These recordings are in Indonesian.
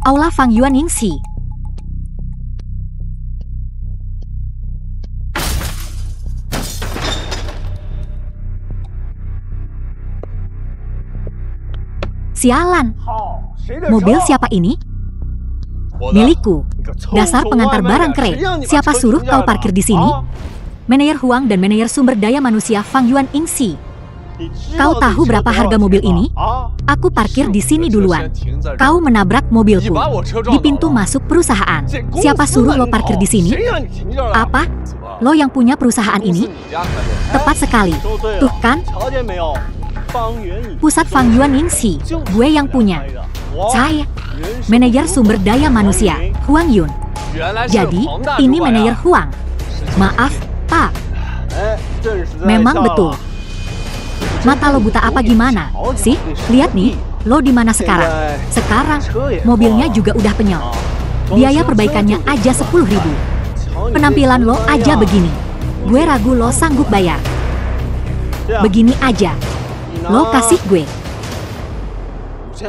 Aula Fang Yuan Yingxi. Sialan. Mobil siapa ini? Milikku. Dasar pengantar barang keren. Siapa suruh kau parkir di sini? Manajer Huang dan manajer sumber daya manusia Fang Yuan Yingxi. Kau tahu berapa harga mobil ini? Aku parkir di sini duluan. Kau menabrak mobilku di pintu masuk perusahaan. Siapa suruh lo parkir di sini? Apa? Lo yang punya perusahaan ini? Tepat sekali. Tuh kan? Pusat Fang Yuan Yingxi. Gue yang punya. Saya manajer sumber daya manusia Huang Yun. Jadi, ini manajer Huang. Maaf, Pak. Memang betul. Mata lo buta apa gimana? Sih, lihat nih, lo di mana sekarang? Sekarang, mobilnya juga udah penyok. Biaya perbaikannya aja 10.000. Penampilan lo aja begini. Gue ragu lo sanggup bayar. Begini aja, lo kasih gue 5.000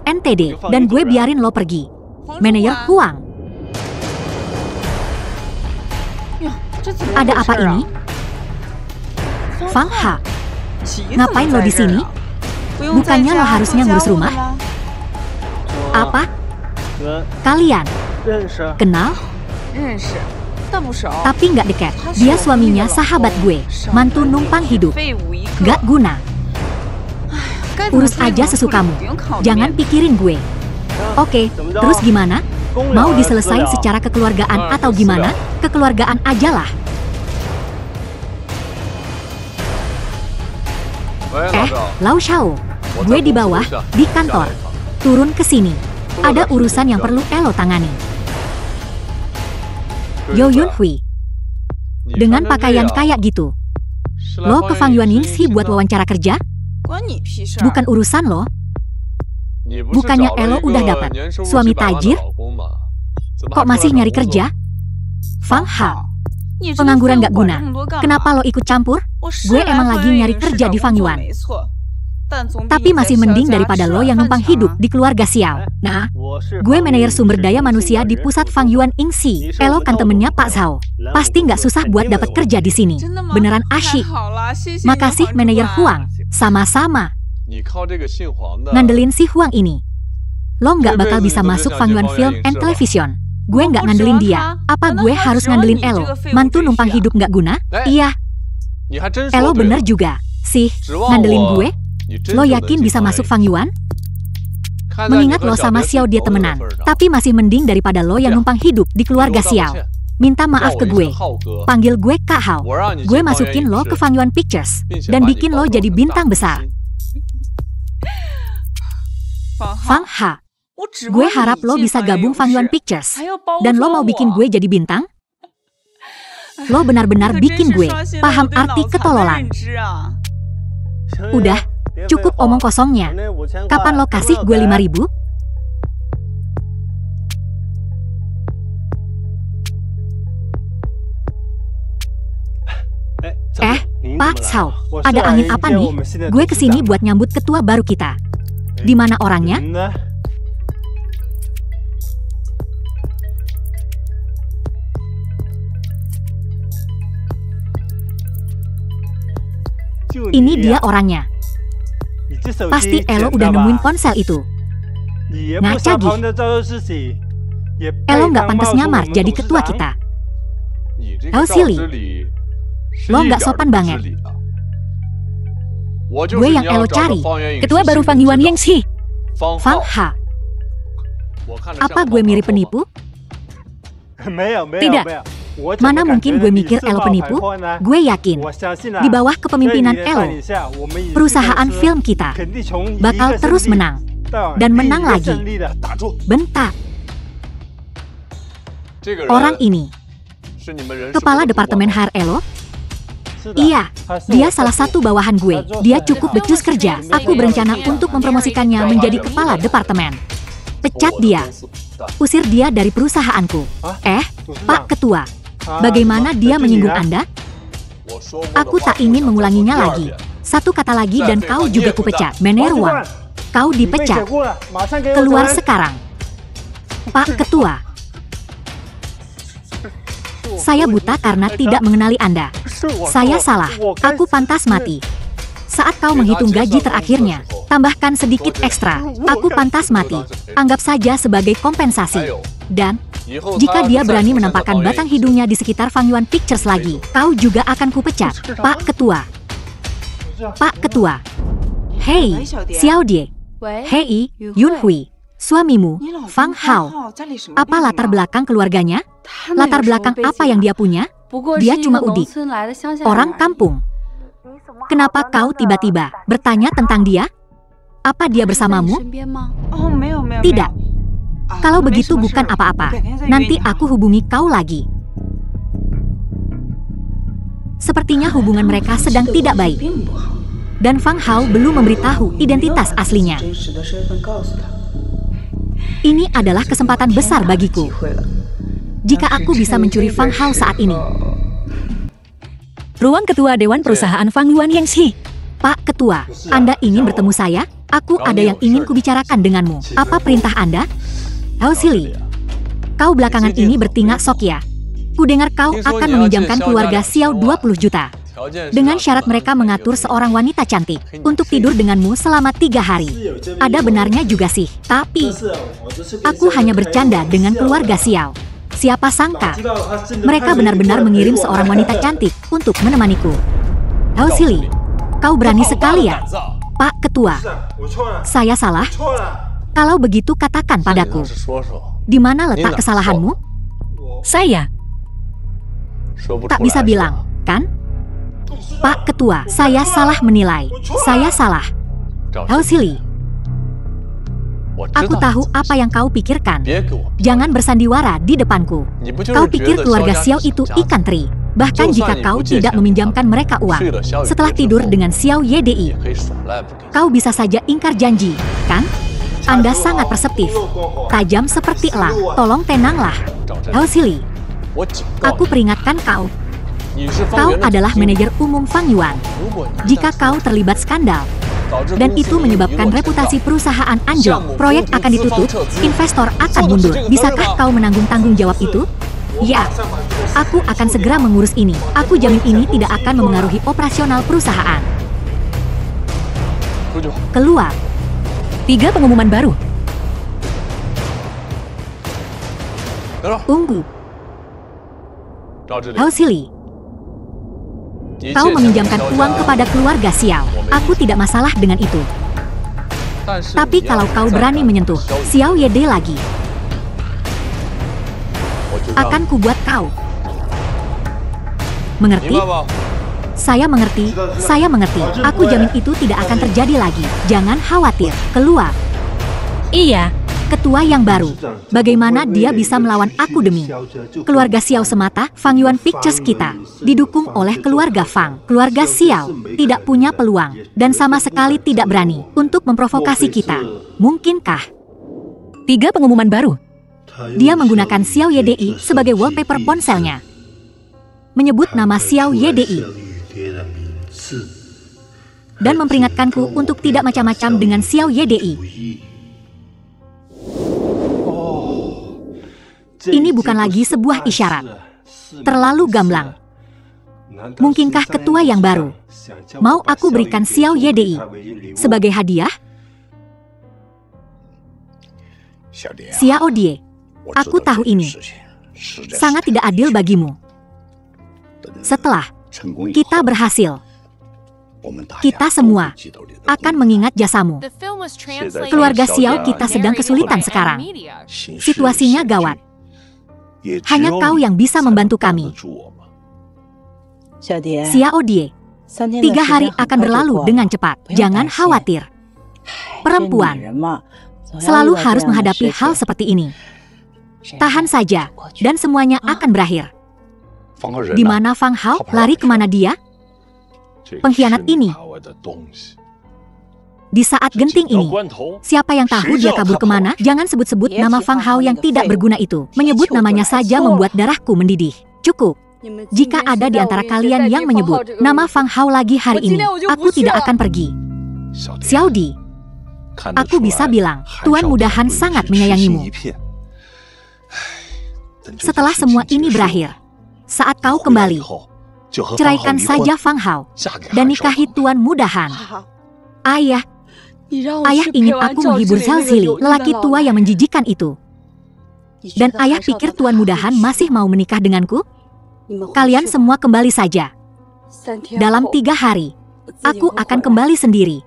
NTD dan gue biarin lo pergi. Manajer Huang. Ada apa ini? Fang Ha. Ngapain lo di sini? Bukannya lo harusnya ngurus rumah? Apa? Kalian kenal? Tapi nggak dekat. Dia suaminya sahabat gue, mantu numpang hidup. Nggak guna. Urus aja sesukamu. Jangan pikirin gue. Oke, terus gimana? Mau diselesain secara kekeluargaan atau gimana? Kekeluargaan aja lah. Lau Xiao, gue di bawah, di kantor. Turun ke sini. Ada urusan yang perlu Elo tangani. Yo Yun Hui. Dengan pakaian kayak gitu, lo ke Fang Yuan Yingxi buat wawancara kerja? Bukan urusan lo. Bukannya Elo udah dapat suami tajir? Kok masih nyari kerja? Fang Ha. Pengangguran gak guna. Kenapa lo ikut campur? Gue emang lagi nyari kerja di Fang Yuan. Tapi masih mending daripada lo yang numpang hidup di keluarga sial. Nah, gue manajer sumber daya manusia di pusat Fang Yuan Yingxi. Elo kan temennya Pak Zhao. Pasti nggak susah buat dapat kerja di sini. Beneran asyik. Makasih manajer Huang. Sama-sama. Ngandelin si Huang ini. Lo nggak bakal bisa masuk Fang Yuan Film and Television. Gue nggak ngandelin dia. Apa gue harus ngandelin Elo? Mantu numpang hidup nggak guna? Iya. Elo bener juga. Sih, ngandelin gue? Lo yakin bisa masuk Fang Yuan? Mengingat lo sama Xiao dia temenan. Tapi masih mending daripada lo yang numpang hidup di keluarga Xiao. Minta maaf ke gue. Panggil gue Kak Hao. Gue masukin lo ke Fang Yuan Pictures. Dan bikin lo jadi bintang besar. Fang Ha. Gue harap lo bisa gabung Fang Yuan Pictures. Dan lo mau bikin gue jadi bintang? Lo benar-benar bikin gue paham arti ketololan. Udah, cukup omong kosongnya. Kapan lo kasih gue 5.000? Pak Zhao, ada angin apa nih? Gue kesini buat nyambut ketua baru kita. Di mana orangnya? Ini dia orangnya. Pasti Elo udah nemuin ponsel itu. Ngaca Gi. Elo nggak pantas nyamar jadi ketua kita. El Silly. Lo nggak sopan banget. Gue yang Elo cari. Ketua baru Fang Yuan Yingxi. Fang Ha. Apa gue mirip penipu? Tidak. Mana mungkin gue mikir Elo penipu? Gue yakin, di bawah kepemimpinan Elo, perusahaan film kita bakal terus menang. Dan menang lagi. Bentar. Orang ini, kepala departemen HR Elo? Iya, dia salah satu bawahan gue. Dia cukup becus kerja. Aku berencana untuk mempromosikannya menjadi kepala departemen. Pecat dia. Usir dia dari perusahaanku. Pak Ketua. Bagaimana dia menyinggung Anda? Aku tak ingin mengulanginya lagi. Satu kata lagi dan kau juga kupecat. Manajer Wang, kau dipecat. Keluar sekarang. Pak Ketua. Saya buta karena tidak mengenali Anda. Saya salah. Aku pantas mati. Saat kau menghitung gaji terakhirnya, tambahkan sedikit ekstra. Aku pantas mati. Anggap saja sebagai kompensasi. Dan jika dia berani menampakkan batang hidungnya di sekitar Fang Yuan Pictures lagi, kau juga akan kupecat, Pak Ketua. Pak Ketua. Hei, Xiao Die. Hei, Yun Hui. Suamimu, Fang Hao. Apa latar belakang keluarganya? Latar belakang apa yang dia punya? Dia cuma udik. Orang kampung. Kenapa kau tiba-tiba bertanya tentang dia? Apa dia bersamamu? Tidak. Kalau begitu bukan apa-apa. Nanti aku hubungi kau lagi. Sepertinya hubungan mereka sedang tidak baik. Dan Fang Hao belum memberitahu identitas aslinya. Ini adalah kesempatan besar bagiku. Jika aku bisa mencuri Fang Hao saat ini. Ruang Ketua Dewan Perusahaan Fang Yuan Yangxi. Pak Ketua, Anda ingin bertemu saya? Aku ada yang ingin kubicarakan denganmu. Apa perintah Anda? Hausili, kau belakangan ini bertingkah sok ya. Kudengar kau akan meminjamkan keluarga Xiao 20 juta. Dengan syarat mereka mengatur seorang wanita cantik untuk tidur denganmu selama 3 hari. Ada benarnya juga sih, tapi aku hanya bercanda dengan keluarga Xiao. Siapa sangka, mereka benar-benar mengirim seorang wanita cantik untuk menemaniku. Hausili, kau berani sekali ya? Pak Ketua, saya salah? Kalau begitu katakan padaku, di mana letak kesalahanmu? Saya tak bisa bilang, kan? Pak Ketua, saya salah menilai. Saya salah. Hausili, aku tahu apa yang kau pikirkan. Jangan bersandiwara di depanku. Kau pikir keluarga Xiao itu ikan teri. Bahkan jika kau tidak meminjamkan mereka uang, setelah tidur dengan Xiao Ydi, kau bisa saja ingkar janji, kan? Anda sangat perseptif. Tajam seperti elang. Tolong tenanglah. Hausili, aku peringatkan kau. Kau adalah manajer umum Fang Yuan. Jika kau terlibat skandal, dan itu menyebabkan reputasi perusahaan anjlok, proyek akan ditutup, investor akan mundur. Bisakah kau menanggung tanggung jawab itu? Ya, aku akan segera mengurus ini. Aku jamin ini tidak akan memengaruhi operasional perusahaan. Keluar. 3 pengumuman baru. Tunggu. Hausili, kau meminjamkan uang kepada keluarga Xiao. Aku tidak masalah dengan itu. Tapi kalau kau berani menyentuh Xiao Yede lagi, akan kubuat kau. Mengerti? Saya mengerti, saya mengerti. Aku jamin itu tidak akan terjadi lagi. Jangan khawatir. Keluar. Iya. Ketua yang baru. Bagaimana dia bisa melawan aku demi keluarga Xiao semata? Fang Yuan Pictures kita didukung oleh keluarga Fang. Keluarga Xiao tidak punya peluang dan sama sekali tidak berani untuk memprovokasi kita. Mungkinkah? 3 pengumuman baru. Dia menggunakan Xiao Ydi sebagai wallpaper ponselnya. Menyebut nama Xiao Ydi. Dan memperingatkanku untuk tidak macam-macam dengan Xiao Ydi. Ini bukan lagi sebuah isyarat. Terlalu gamblang. Mungkinkah ketua yang baru mau aku berikan Xiao Ydi sebagai hadiah? Xiao Die, aku tahu ini sangat tidak adil bagimu. Setelah kita berhasil, kita semua akan mengingat jasamu. Keluarga Xiao kita sedang kesulitan sekarang. Situasinya gawat. Hanya kau yang bisa membantu kami. Xiao Die, 3 hari akan berlalu dengan cepat. Jangan khawatir. Perempuan selalu harus menghadapi hal seperti ini. Tahan saja, dan semuanya akan berakhir. Di mana Fang Hao? Lari kemana dia? Pengkhianat ini. Di saat genting ini, siapa yang tahu dia kabur kemana? Jangan sebut-sebut nama Fang Hao yang tidak berguna itu. Menyebut namanya saja membuat darahku mendidih. Cukup. Jika ada di antara kalian yang menyebut nama Fang Hao lagi hari ini, aku tidak akan pergi. Xiao Di, aku bisa bilang, Tuan Mudahan sangat menyayangimu. Setelah semua ini berakhir, saat kau kembali, ceraikan saja Fang Hao dan nikahi Tuan Muda Han. Ayah ingin aku menghibur Zhao Zili, lelaki tua yang menjijikan itu. Dan ayah pikir Tuan Muda Han masih mau menikah denganku? Kalian semua kembali saja. Dalam 3 hari, aku akan kembali sendiri.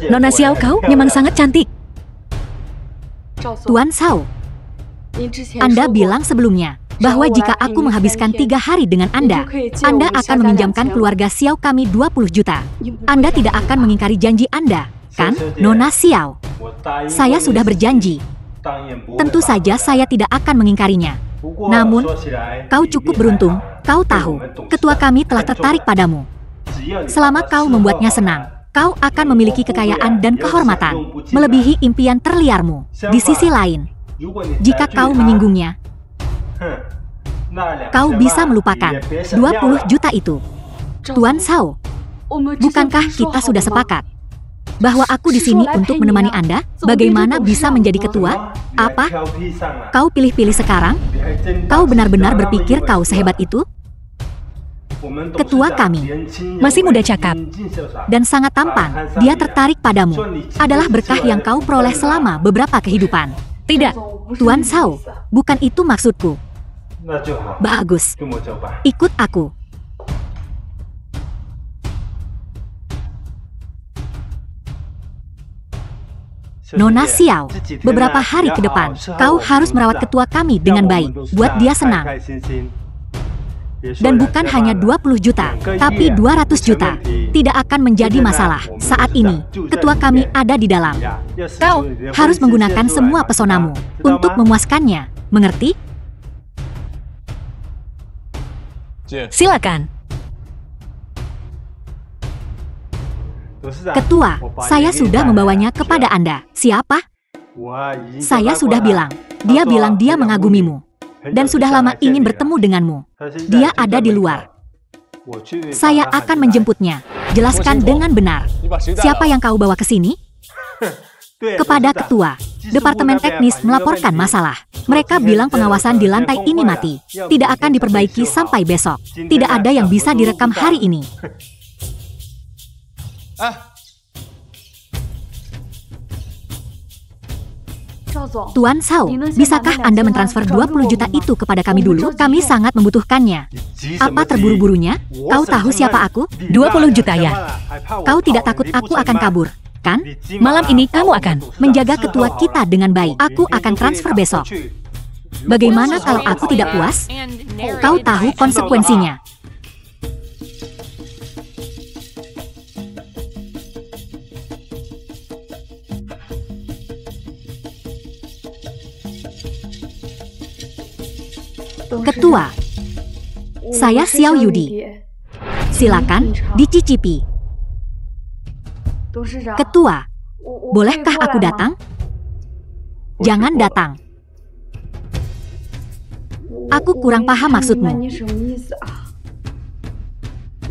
Nona Xiao, kau memang sangat cantik. Tuan Zhao, Anda bilang sebelumnya bahwa jika aku menghabiskan 3 hari dengan Anda akan meminjamkan keluarga Xiao kami 20 juta. Anda tidak akan mengingkari janji Anda, kan, Nona Xiao? Saya sudah berjanji. Tentu saja saya tidak akan mengingkarinya. Namun, kau cukup beruntung. Kau tahu, ketua kami telah tertarik padamu. Selama kau membuatnya senang, kau akan memiliki kekayaan dan kehormatan, melebihi impian terliarmu. Di sisi lain, jika kau menyinggungnya, kau bisa melupakan 20 juta itu. Tuan Zhao, bukankah kita sudah sepakat bahwa aku di sini untuk menemani Anda? Bagaimana bisa menjadi ketua? Apa? Kau pilih-pilih sekarang? Kau benar-benar berpikir kau sehebat itu? Ketua kami Masih muda cakap. dan sangat tampan. Dia tertarik padamu. Adalah berkah yang kau peroleh selama beberapa kehidupan. Tidak. Tuan Zhao, bukan itu maksudku. Bagus. Ikut aku. Nona Xiao, beberapa hari ke depan, kau harus merawat ketua kami dengan baik. Buat dia senang. Dan bukan hanya 20 juta, tapi 200 juta. Tidak akan menjadi masalah. Saat ini, ketua kami ada di dalam. Kau harus menggunakan semua pesonamu untuk memuaskannya. Mengerti? Silakan. Ketua, saya sudah membawanya kepada Anda. Siapa? Saya sudah bilang. Dia bilang dia mengagumimu. Dan sudah lama ingin bertemu denganmu. Dia ada di luar. Saya akan menjemputnya. Jelaskan dengan benar. Siapa yang kau bawa ke sini? Kepada ketua. Departemen teknis melaporkan masalah. Mereka bilang pengawasan di lantai ini mati. Tidak akan diperbaiki sampai besok. Tidak ada yang bisa direkam hari ini. Tuan Zhao, bisakah Anda mentransfer 20 juta itu kepada kami dulu? Kami sangat membutuhkannya. Apa terburu-burunya? Kau tahu siapa aku? 20 juta ya. Kau tidak takut aku akan kabur, kan? Malam ini kamu akan Menjaga ketua kita dengan baik. Aku akan transfer besok. Bagaimana kalau aku tidak puas? Kau tahu konsekuensinya. Ketua, saya Xiao Yudi. Silakan dicicipi. Ketua, bolehkah aku datang? Jangan datang. Aku kurang paham maksudmu.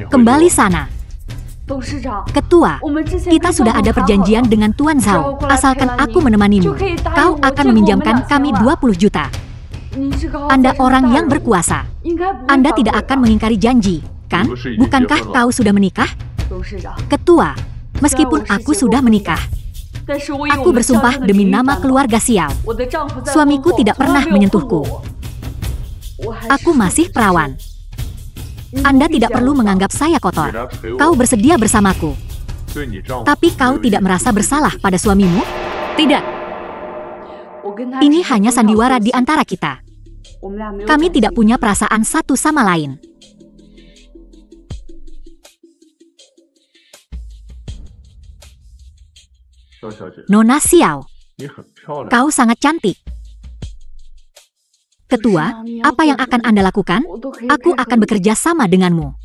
Kembali sana. Ketua, kita sudah ada perjanjian dengan Tuan Zhao. Asalkan aku menemanimu, kau akan meminjamkan kami 20 juta. Anda orang yang berkuasa. Anda tidak akan mengingkari janji, kan? Bukankah kau sudah menikah? Ketua, meskipun aku sudah menikah, aku bersumpah demi nama keluarga Xiao. Suamiku tidak pernah menyentuhku. Aku masih perawan. Anda tidak perlu menganggap saya kotor. Kau bersedia bersamaku. Tapi kau tidak merasa bersalah pada suamimu? tidak. Ini hanya sandiwara di antara kita. Kami tidak punya perasaan satu sama lain. Nona Xiao, kau sangat cantik. Ketua, apa yang akan Anda lakukan? Aku akan bekerja sama denganmu.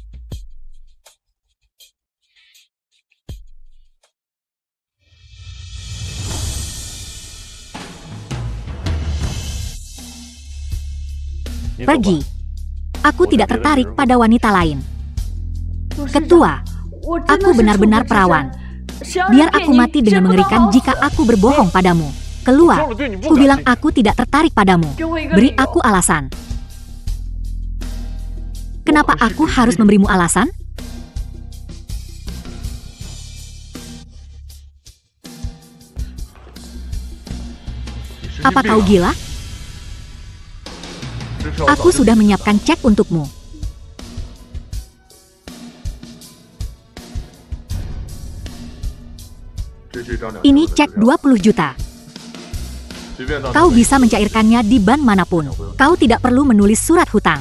Pergi. Aku tidak tertarik pada wanita lain. Ketua, aku benar-benar perawan. Biar aku mati dengan mengerikan jika aku berbohong padamu. Keluar. Ku bilang aku tidak tertarik padamu. Beri aku alasan. Kenapa aku harus memberimu alasan? Apa kau gila? Aku sudah menyiapkan cek untukmu. Ini cek 20 juta. Kau bisa mencairkannya di bank manapun. Kau tidak perlu menulis surat hutang.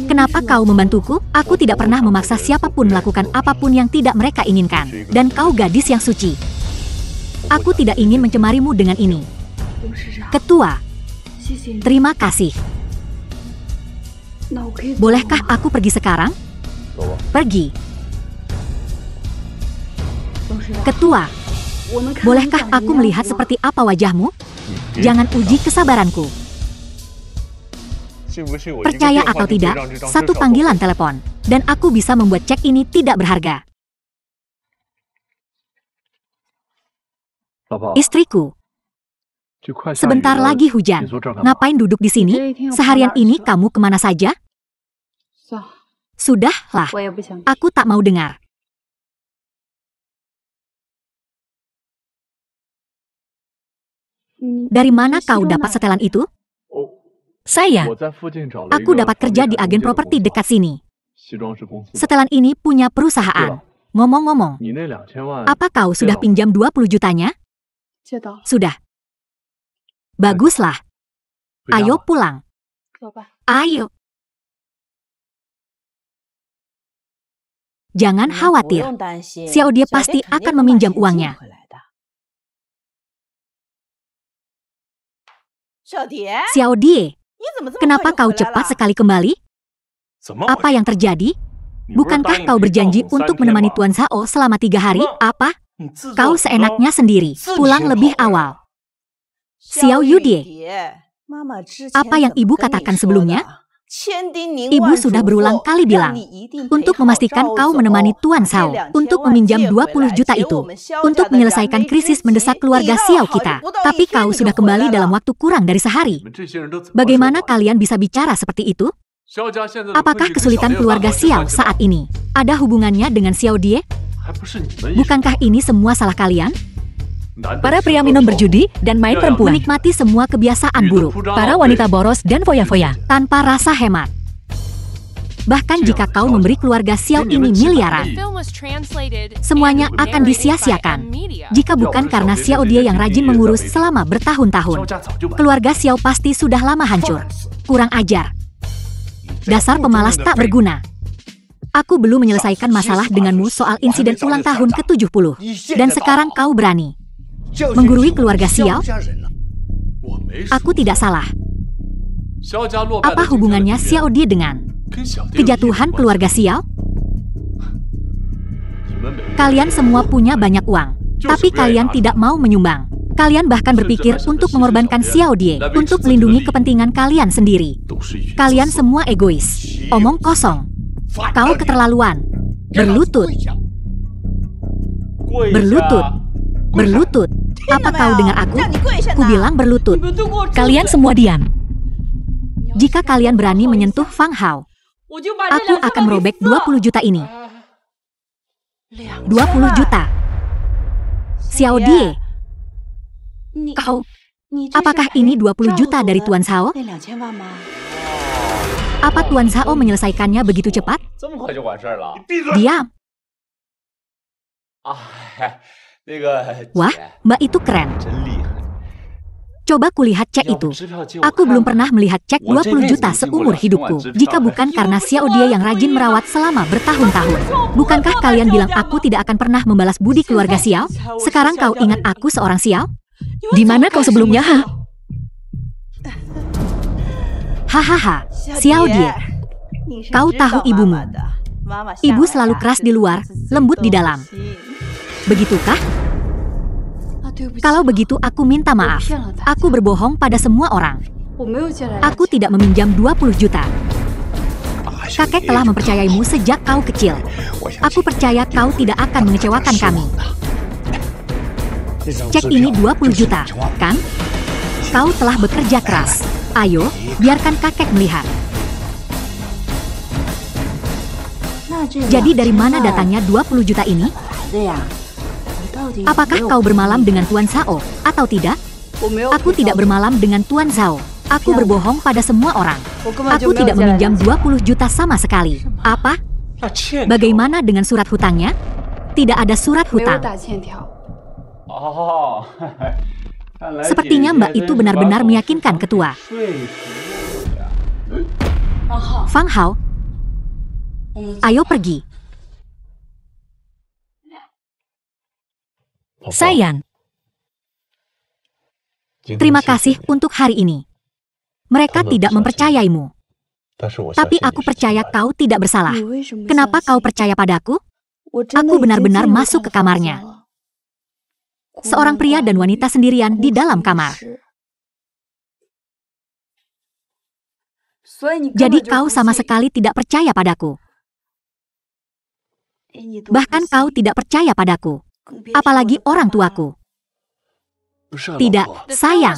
Kenapa kau membantuku? Aku tidak pernah memaksa siapapun melakukan apapun yang tidak mereka inginkan. Dan kau gadis yang suci. Aku tidak ingin mencemarimu dengan ini. Ketua, terima kasih. Bolehkah aku pergi sekarang? Pergi. Ketua, bolehkah aku melihat seperti apa wajahmu? Jangan uji kesabaranku. Percaya atau tidak, satu panggilan telepon, dan aku bisa membuat cek ini tidak berharga. Istriku, sebentar lagi hujan. Ngapain duduk di sini? Seharian ini kamu kemana saja? Sudahlah, aku tak mau dengar. Dari mana kau dapat setelan itu? Saya. Aku dapat kerja di agen properti dekat sini. Setelan ini punya perusahaan. Ngomong-ngomong, apa kau sudah pinjam 20 jutanya? Sudah. Baguslah. Ayo pulang. Ayo. Jangan khawatir. Xiao Die pasti akan meminjam uangnya. Xiao Die, kenapa kau cepat sekali kembali? Apa yang terjadi? Bukankah kau berjanji untuk menemani Tuan Zhao selama 3 hari? Apa? Kau seenaknya sendiri. Pulang lebih awal. Xiao Yudie, apa yang ibu katakan sebelumnya? Ibu sudah berulang kali bilang, untuk memastikan kau menemani Tuan Zhao, untuk meminjam 20 juta itu, untuk menyelesaikan krisis mendesak keluarga Xiao kita. Tapi kau sudah kembali dalam waktu kurang dari sehari. Bagaimana kalian bisa bicara seperti itu? Apakah kesulitan keluarga Xiao saat ini ada hubungannya dengan Xiao Die? Bukankah ini semua salah kalian? Para pria minum berjudi dan main perempuan. Menikmati semua kebiasaan buruk. Para wanita boros dan foya-foya. Tanpa rasa hemat. Bahkan jika kau memberi keluarga Xiao ini miliaran, semuanya akan disia-siakan. Jika bukan karena Xiao Die yang rajin mengurus selama bertahun-tahun, keluarga Xiao pasti sudah lama hancur. Kurang ajar. Dasar pemalas tak berguna. Aku belum menyelesaikan masalah denganmu soal insiden ulang tahun ke-70. Dan sekarang kau berani menggurui keluarga Xiao? Aku tidak salah. Apa hubungannya Xiao Die dengan kejatuhan keluarga Xiao? Kalian semua punya banyak uang, tapi kalian tidak mau menyumbang. Kalian bahkan berpikir untuk mengorbankan Xiao Die untuk melindungi kepentingan kalian sendiri. Kalian semua egois. Omong kosong. Kau keterlaluan. Berlutut. Berlutut. Berlutut. Apa kau dengar aku? Ku bilang berlutut. Kalian semua diam. Jika kalian berani menyentuh Fang Hao, aku akan merobek 20 juta ini. 20 juta. Xiao Die, apakah ini 20 juta dari Tuan Zhao? Apa Tuan Zhao menyelesaikannya begitu cepat? Diam. Wah, Mbak itu keren. Coba kulihat cek itu. Aku belum pernah melihat cek 20 juta seumur hidupku. Jika bukan karena Xiao Die yang rajin merawat selama bertahun-tahun. Bukankah kalian bilang aku tidak akan pernah membalas budi keluarga Xiao? Sekarang kau ingat aku seorang Xiao? Di mana kau sebelumnya, ha? Hahaha, Xiao Die. Kau tahu ibumu. Ibu selalu keras di luar, lembut di dalam. Begitukah? Kalau begitu aku minta maaf. Aku berbohong pada semua orang. Aku tidak meminjam 20 juta. Kakek telah mempercayaimu sejak kau kecil. Aku percaya kau tidak akan mengecewakan kami. Cek ini 20 juta, kan? Kau telah bekerja keras. Ayo, biarkan kakek melihat. Jadi dari mana datangnya 20 juta ini? Apakah kau bermalam dengan Tuan Zhao atau tidak? Aku tidak bermalam dengan Tuan Zhao. Aku berbohong pada semua orang. Aku tidak meminjam 20 juta sama sekali. Apa? Bagaimana dengan surat hutangnya? Tidak ada surat hutang. Sepertinya Mbak itu benar-benar meyakinkan ketua. Fang Hao, ayo pergi. Sayang, Terima kasih untuk hari ini. Mereka tidak mempercayaimu. Tapi aku percaya kau tidak bersalah. Kenapa kau percaya padaku? Aku benar-benar masuk ke kamarnya. Seorang pria dan wanita sendirian di dalam kamar. Jadi kau sama sekali tidak percaya padaku. Bahkan kau tidak percaya padaku. Apalagi orang tuaku. Tidak, sayang.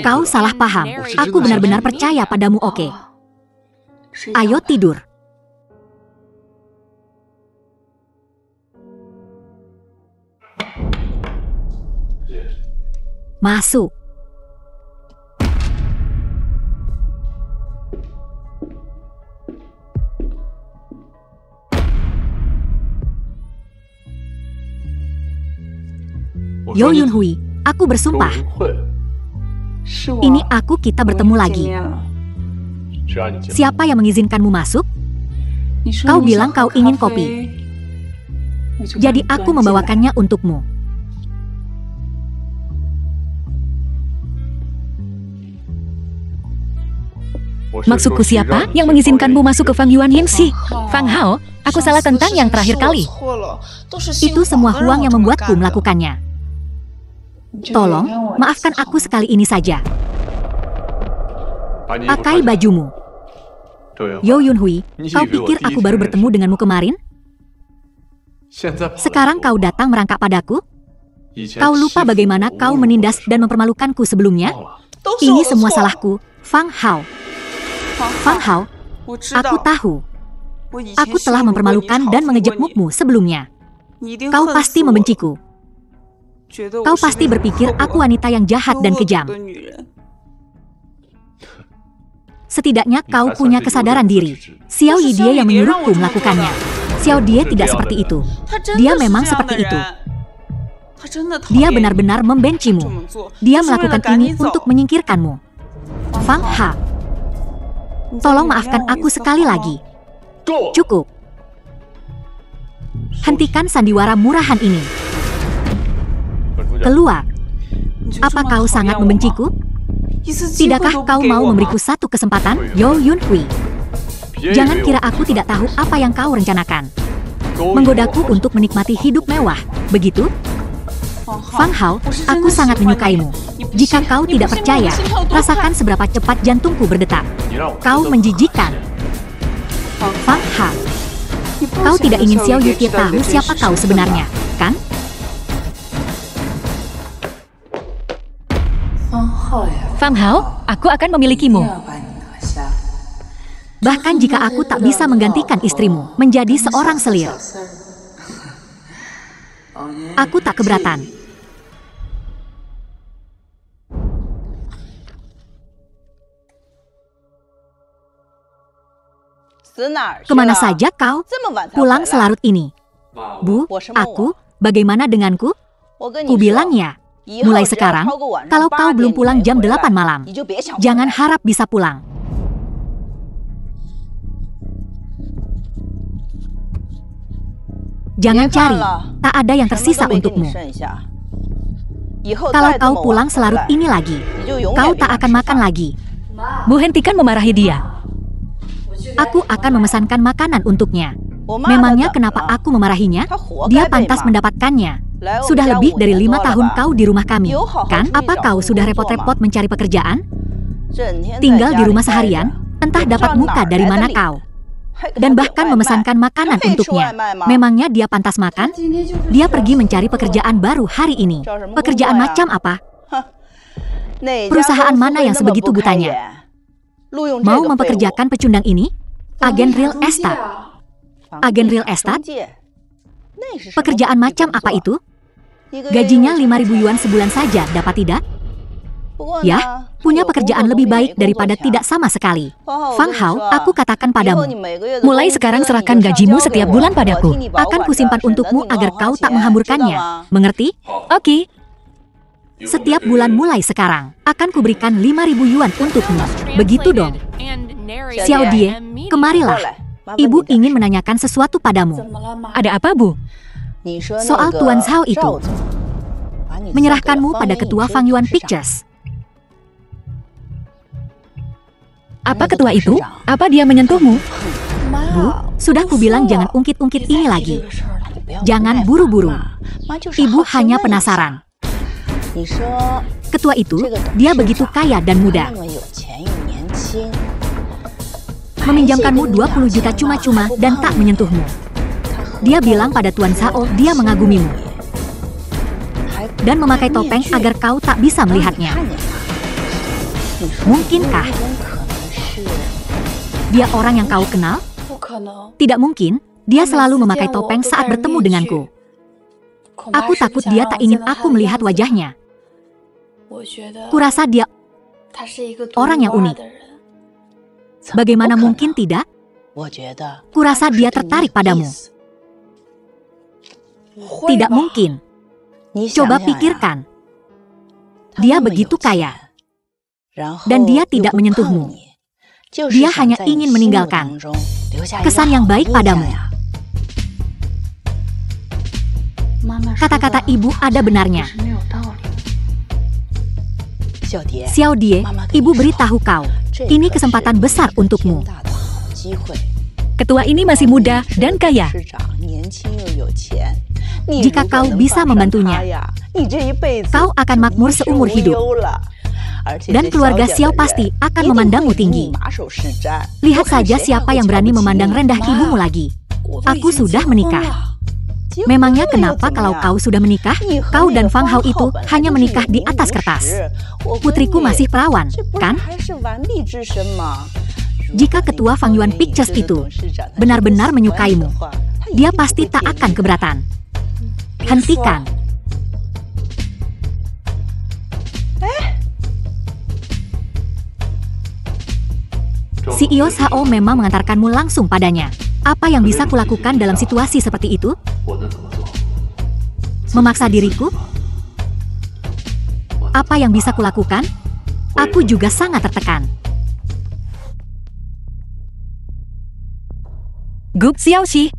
Kau salah paham. Aku benar-benar percaya padamu, oke? Ayo tidur. Masuk. Yo Yunhui, aku bersumpah. Ini kita bertemu lagi. Siapa yang mengizinkanmu masuk? Kau bilang kau ingin kopi. Jadi aku membawakannya untukmu. maksudku siapa yang mengizinkanmu masuk ke Fang Yuanyingxi? Fang Hao, aku salah tentang yang terakhir kali. Itu semua Huang yang membuatku melakukannya. Tolong, maafkan aku sekali ini saja. Pakai bajumu. Yo Yunhui, kau pikir aku baru bertemu denganmu kemarin? Sekarang kau datang merangkak padaku? Kau lupa bagaimana kau menindas dan mempermalukanku sebelumnya? Ini semua salahku, Fang Hao. Fang Hao, aku tahu. Aku telah mempermalukan dan mengejekmukmu sebelumnya. Kau pasti membenciku. Kau pasti berpikir aku wanita yang jahat dan kejam. Setidaknya kau punya kesadaran diri. Xiao Yi dia yang menyuruhku melakukannya. Xiao dia tidak seperti itu. Dia memang seperti itu. Dia benar-benar membencimu. Dia melakukan ini untuk menyingkirkanmu. Fang Ha, tolong maafkan aku sekali lagi. Cukup. Hentikan sandiwara murahan ini. Keluar. Apa kau sangat membenciku? Tidakkah kau mau memberiku satu kesempatan, Yo Yunhui? Jangan kira aku tidak tahu apa yang kau rencanakan. Menggodaku untuk menikmati hidup mewah, begitu? Fang Hao, aku sangat menyukaimu. Jika kau tidak percaya, rasakan seberapa cepat jantungku berdetak. Kau menjijikkan. Fang Ha, kau tidak ingin Xiao Yuqie tahu siapa kau sebenarnya, kan? Fang Hao, aku akan memilikimu. Bahkan jika aku tak bisa menggantikan istrimu menjadi seorang selir, aku tak keberatan. Kemana saja kau? Pulang selarut ini. Bu, aku, bagaimana denganku? Kubilang ya. Mulai sekarang, kalau kau belum pulang jam 8 malam, jangan harap bisa pulang. Jangan cari, tak ada yang tersisa untukmu. Kalau kau pulang selarut ini lagi, kau tak akan makan lagi. Bu, hentikan memarahi dia. Aku akan memesankan makanan untuknya. Memangnya kenapa aku memarahinya? Dia pantas mendapatkannya. Sudah lebih dari 5 tahun kau di rumah kami, kan? Apa kau sudah repot-repot mencari pekerjaan? tinggal di rumah seharian, entah dapat muka dari mana kau. Dan bahkan memesankan makanan untuknya. Memangnya dia pantas makan? Dia pergi mencari pekerjaan baru hari ini. Pekerjaan macam apa? Perusahaan mana yang sebegitu butanya? Mau mempekerjakan pecundang ini? Agen real estate. Agen real estate? Pekerjaan macam apa itu? Gajinya 5.000 yuan sebulan saja, dapat tidak? Ya, punya pekerjaan lebih baik daripada tidak sama sekali. Fang Hao, aku katakan padamu. Mulai sekarang serahkan gajimu setiap bulan padaku. Akan kusimpan untukmu agar kau tak menghamburkannya. Mengerti? Oke. Setiap bulan mulai sekarang, akan kuberikan 5.000 yuan untukmu. Begitu dong. Xiao Die, kemarilah. Ibu ingin menanyakan sesuatu padamu. Ada apa, Bu? Soal Tuan Zhao itu. Menyerahkanmu pada ketua Fang Yuan Pictures. Apa ketua itu? Apa dia menyentuhmu? Bu, sudah kubilang jangan ungkit-ungkit ini lagi. Jangan buru-buru. Ibu hanya penasaran. Ketua itu, dia begitu kaya dan muda. Meminjamkanmu 20 juta cuma-cuma dan tak menyentuhmu. Dia bilang pada Tuan Zhao dia mengagumimu. Dan memakai topeng agar kau tak bisa melihatnya. Mungkinkah dia orang yang kau kenal? Tidak mungkin, dia selalu memakai topeng saat bertemu denganku. Aku takut dia tak ingin aku melihat wajahnya. Kurasa dia orang yang unik. Bagaimana mungkin tidak? Kurasa dia tertarik padamu. Tidak mungkin. Coba pikirkan. Dia begitu kaya. Dan dia tidak menyentuhmu. Dia hanya ingin meninggalkan kesan yang baik padamu. Kata-kata ibu ada benarnya. Xiao Die, ibu beritahu kau, ini kesempatan besar untukmu. Ketua ini masih muda dan kaya. Jika kau bisa membantunya, kau akan makmur seumur hidup. Dan keluarga Xiao pasti akan memandangmu tinggi. Lihat saja siapa yang berani memandang rendah ibumu lagi. Aku sudah menikah. Memangnya kenapa kalau kau sudah menikah, kau dan Fang Hao itu hanya menikah di atas kertas? Putriku masih perawan, kan? Jika ketua Fang Yuan Pictures itu benar-benar menyukaimu, dia pasti tak akan keberatan. Hentikan. CEO Zhao memang mengantarkanmu langsung padanya. Apa yang bisa kulakukan dalam situasi seperti itu? Memaksa diriku? Apa yang bisa kulakukan? Aku juga sangat tertekan. Gup Xiaoxi.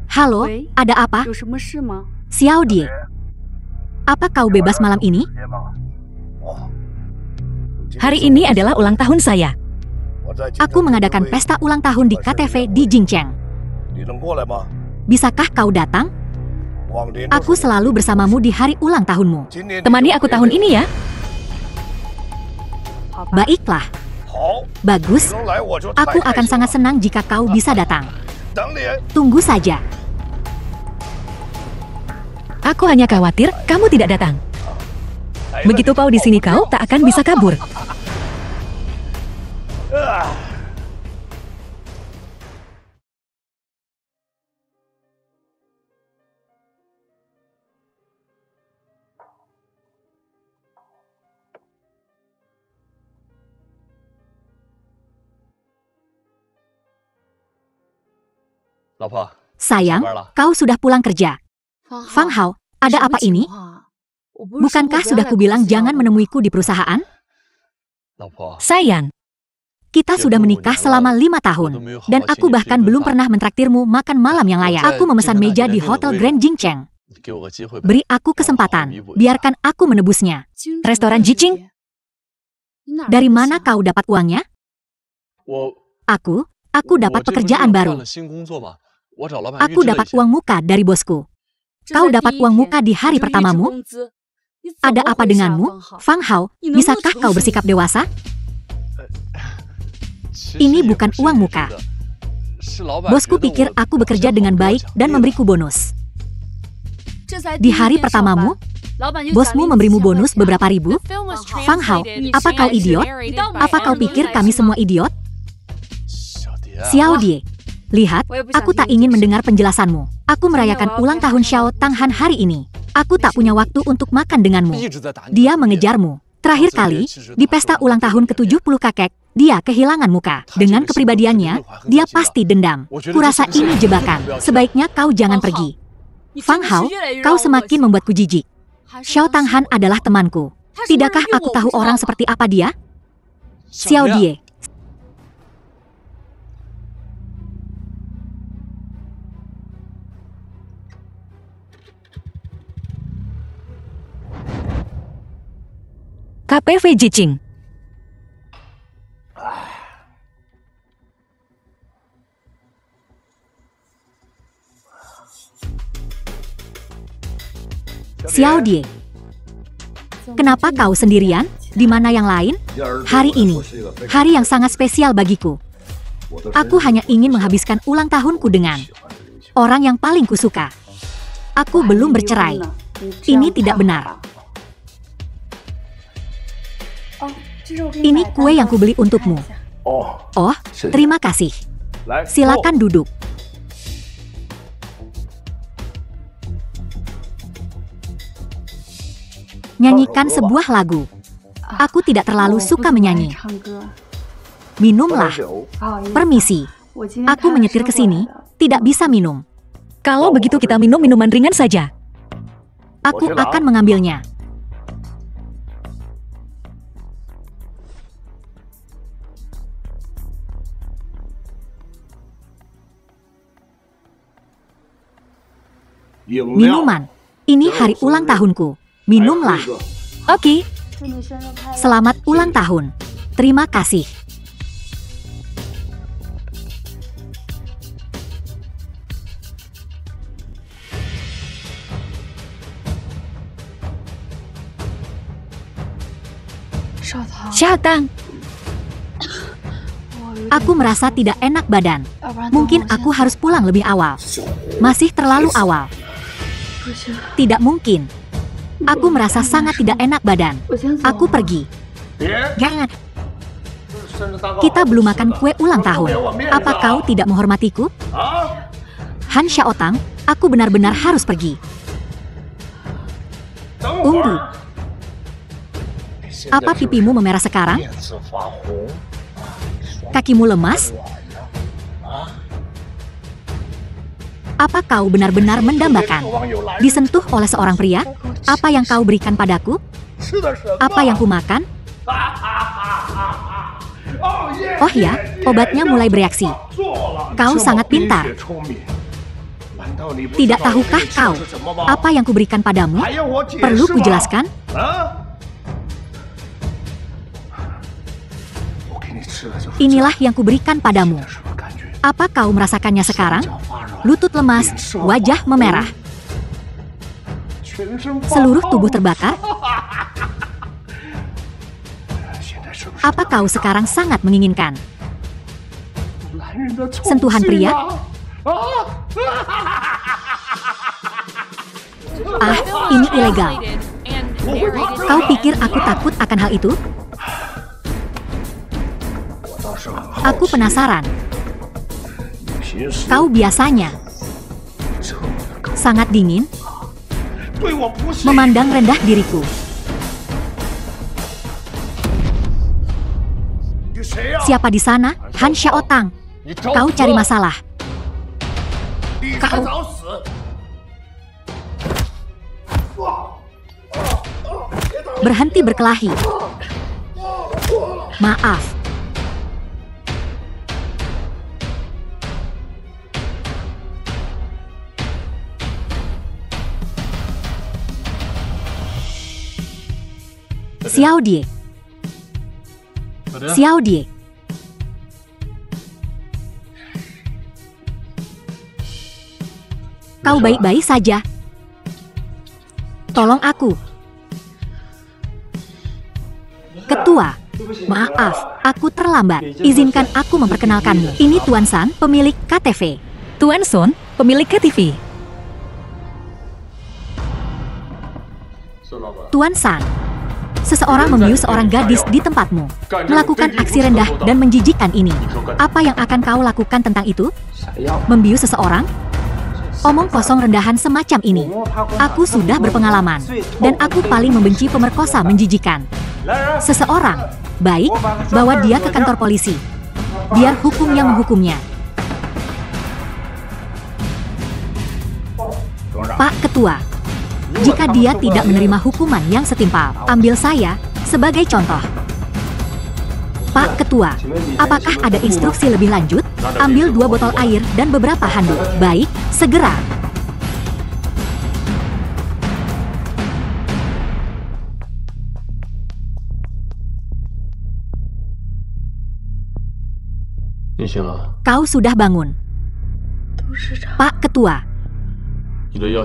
Halo, ada apa? Xiao Die. Apa kau bebas malam ini? Hari ini adalah ulang tahun saya. Aku mengadakan pesta ulang tahun di KTV di Jingcheng. Bisakah kau datang? Aku selalu bersamamu di hari ulang tahunmu. Temani aku tahun ini ya. Baiklah. Bagus. Aku akan sangat senang jika kau bisa datang. Tunggu saja. Aku hanya khawatir kamu tidak datang. Begitu kau di sini kau tak akan bisa kabur. Sayang, kau sudah pulang kerja. Fang Hao, ada apa ini? Bukankah sudah kubilang jangan menemuiku di perusahaan? Sayang, kita sudah menikah selama 5 tahun. Dan aku bahkan belum pernah mentraktirmu makan malam yang layak. Aku memesan meja di Hotel Grand Jingcheng. Beri aku kesempatan, biarkan aku menebusnya. restoran Jiqing. Dari mana kau dapat uangnya? Aku dapat pekerjaan baru. Aku dapat uang muka dari bosku. Kau dapat uang muka di hari pertamamu? Ada apa denganmu, Fang Hao? Bisakah kau bersikap dewasa? Ini bukan uang muka. Bosku pikir aku bekerja dengan baik dan memberiku bonus. Di hari pertamamu, bosmu memberimu bonus beberapa ribu? Fang Hao, apa kau idiot? Apa kau pikir kami semua idiot? Xiao Die, lihat, aku tak ingin mendengar penjelasanmu. Aku merayakan ulang tahun Xiao Tanghan hari ini. Aku tak punya waktu untuk makan denganmu. Dia mengejarmu. Terakhir kali, di pesta ulang tahun ke-70 kakek, dia kehilangan muka. Dengan kepribadiannya, dia pasti dendam. Kurasa ini jebakan. Sebaiknya kau jangan pergi. Fang Hao, kau semakin membuatku jijik. Xiao Tanghan adalah temanku. Tidakkah aku tahu orang seperti apa dia? Xiao Die. KPV Jicing. Xiao Die. Kenapa kau sendirian? Di mana yang lain? Hari ini, hari yang sangat spesial bagiku. Aku hanya ingin menghabiskan ulang tahunku dengan orang yang paling kusuka. Aku belum bercerai. Ini tidak benar. Ini kue yang kubeli untukmu. Oh, terima kasih. Silakan duduk. Nyanyikan sebuah lagu. Aku tidak terlalu suka menyanyi. Minumlah. Permisi. Aku menyetir ke sini, tidak bisa minum. Kalau begitu kita minum minuman ringan saja. Aku akan mengambilnya. Minuman. Ini hari ulang tahunku. Minumlah. Oke. Selamat ulang tahun. Terima kasih. Xiao Tang. Aku merasa tidak enak badan. Mungkin aku harus pulang lebih awal. Masih terlalu awal. Tidak mungkin. Aku merasa sangat tidak enak badan. Aku pergi. Jangan. Kita belum makan kue ulang tahun. Apa kau tidak menghormatiku? Han Xiaotang, aku benar-benar harus pergi. Tunggu. Apa pipimu memerah sekarang? Kakimu lemas? Apa kau benar-benar mendambakan? Disentuh oleh seorang pria? Apa yang kau berikan padaku? Apa yang kumakan? Oh ya, obatnya mulai bereaksi. Kau sangat pintar. Tidak tahukah kau apa yang kuberikan padamu? Perlu kujelaskan? Inilah yang kuberikan padamu. Apa kau merasakannya sekarang? Lutut lemas, wajah memerah. Seluruh tubuh terbakar. Apa kau sekarang sangat menginginkan sentuhan pria? Ah, ini ilegal. Kau pikir aku takut akan hal itu? Aku penasaran. Kau biasanya sangat dingin, memandang rendah diriku. Siapa di sana? Han Xiaotang. Kau cari masalah. Kau... Berhenti berkelahi. Maaf. Xiao Die. Xiao Die. Kau baik-baik saja. Tolong aku. Ketua, maaf, aku terlambat. Izinkan aku memperkenalkanmu. Ini Tuan San, pemilik KTV. Tuan Son, pemilik KTV. Tuan San, seseorang membius seorang gadis di tempatmu. Melakukan aksi rendah dan menjijikkan ini. Apa yang akan kau lakukan tentang itu? Membius seseorang? Omong kosong rendahan semacam ini. Aku sudah berpengalaman. Dan aku paling membenci pemerkosa menjijikan. Seseorang, baik, bawa dia ke kantor polisi. Biar hukum yang menghukumnya. Pak Ketua, jika dia tidak menerima hukuman yang setimpal, ambil saya sebagai contoh. Pak Ketua, apakah ada instruksi lebih lanjut? Ambil 2 botol air dan beberapa handuk. Baik, segera. Kau sudah bangun. Pak Ketua,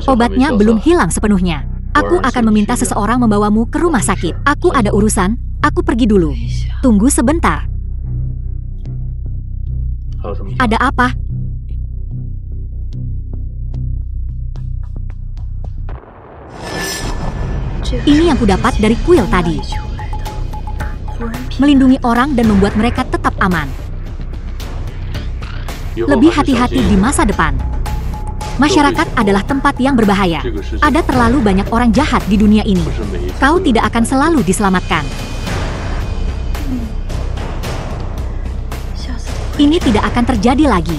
obatnya belum hilang sepenuhnya. Aku akan meminta seseorang membawamu ke rumah sakit. Aku ada urusan, aku pergi dulu. Tunggu sebentar. Ada apa? Ini yang kudapat dari kuil tadi. Melindungi orang dan membuat mereka tetap aman. Lebih hati-hati di masa depan. Masyarakat adalah tempat yang berbahaya. Ada terlalu banyak orang jahat di dunia ini. Kau tidak akan selalu diselamatkan. Ini tidak akan terjadi lagi.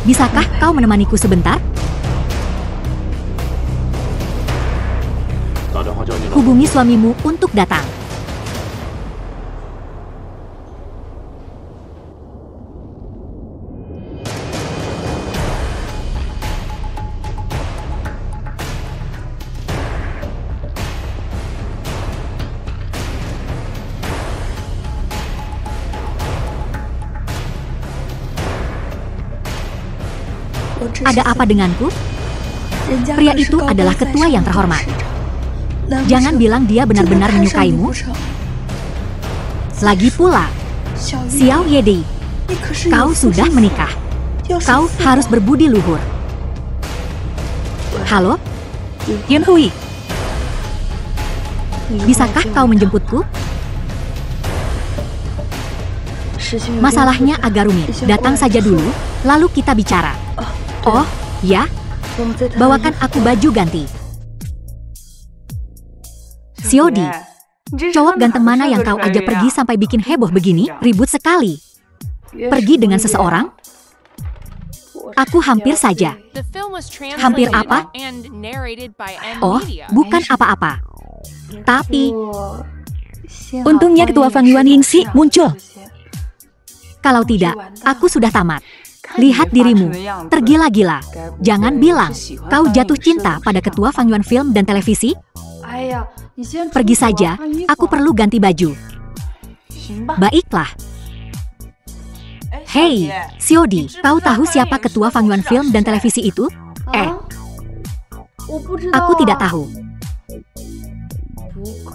Bisakah kau menemaniku sebentar? Hubungi suamimu untuk datang. Ada apa denganku? Pria itu adalah ketua yang terhormat. Jangan bilang dia benar-benar menyukaimu. Lagi pula, Xiao Yedi, kau sudah menikah. Kau harus berbudi luhur. Halo? Yun Hui, Bisakah kau menjemputku? Masalahnya agak rumit. Datang saja dulu, lalu kita bicara. Oh, ya? Bawakan aku baju ganti. Xiodi, cowok ganteng mana yang kau ajak pergi sampai bikin heboh begini? Ribut sekali. Pergi dengan seseorang? Aku hampir saja. Hampir apa? Oh, bukan apa-apa. Tapi, untungnya Ketua Fang Yuanyingsi muncul. kalau tidak, aku sudah tamat. Lihat dirimu, tergila-gila. Jangan bilang, kau jatuh cinta pada Ketua Fang Yuan Film dan Televisi? Pergi saja, aku perlu ganti baju. Baiklah. Hei, Xiodi, kau tahu siapa Ketua Fang Yuan Film dan Televisi itu? Aku tidak tahu.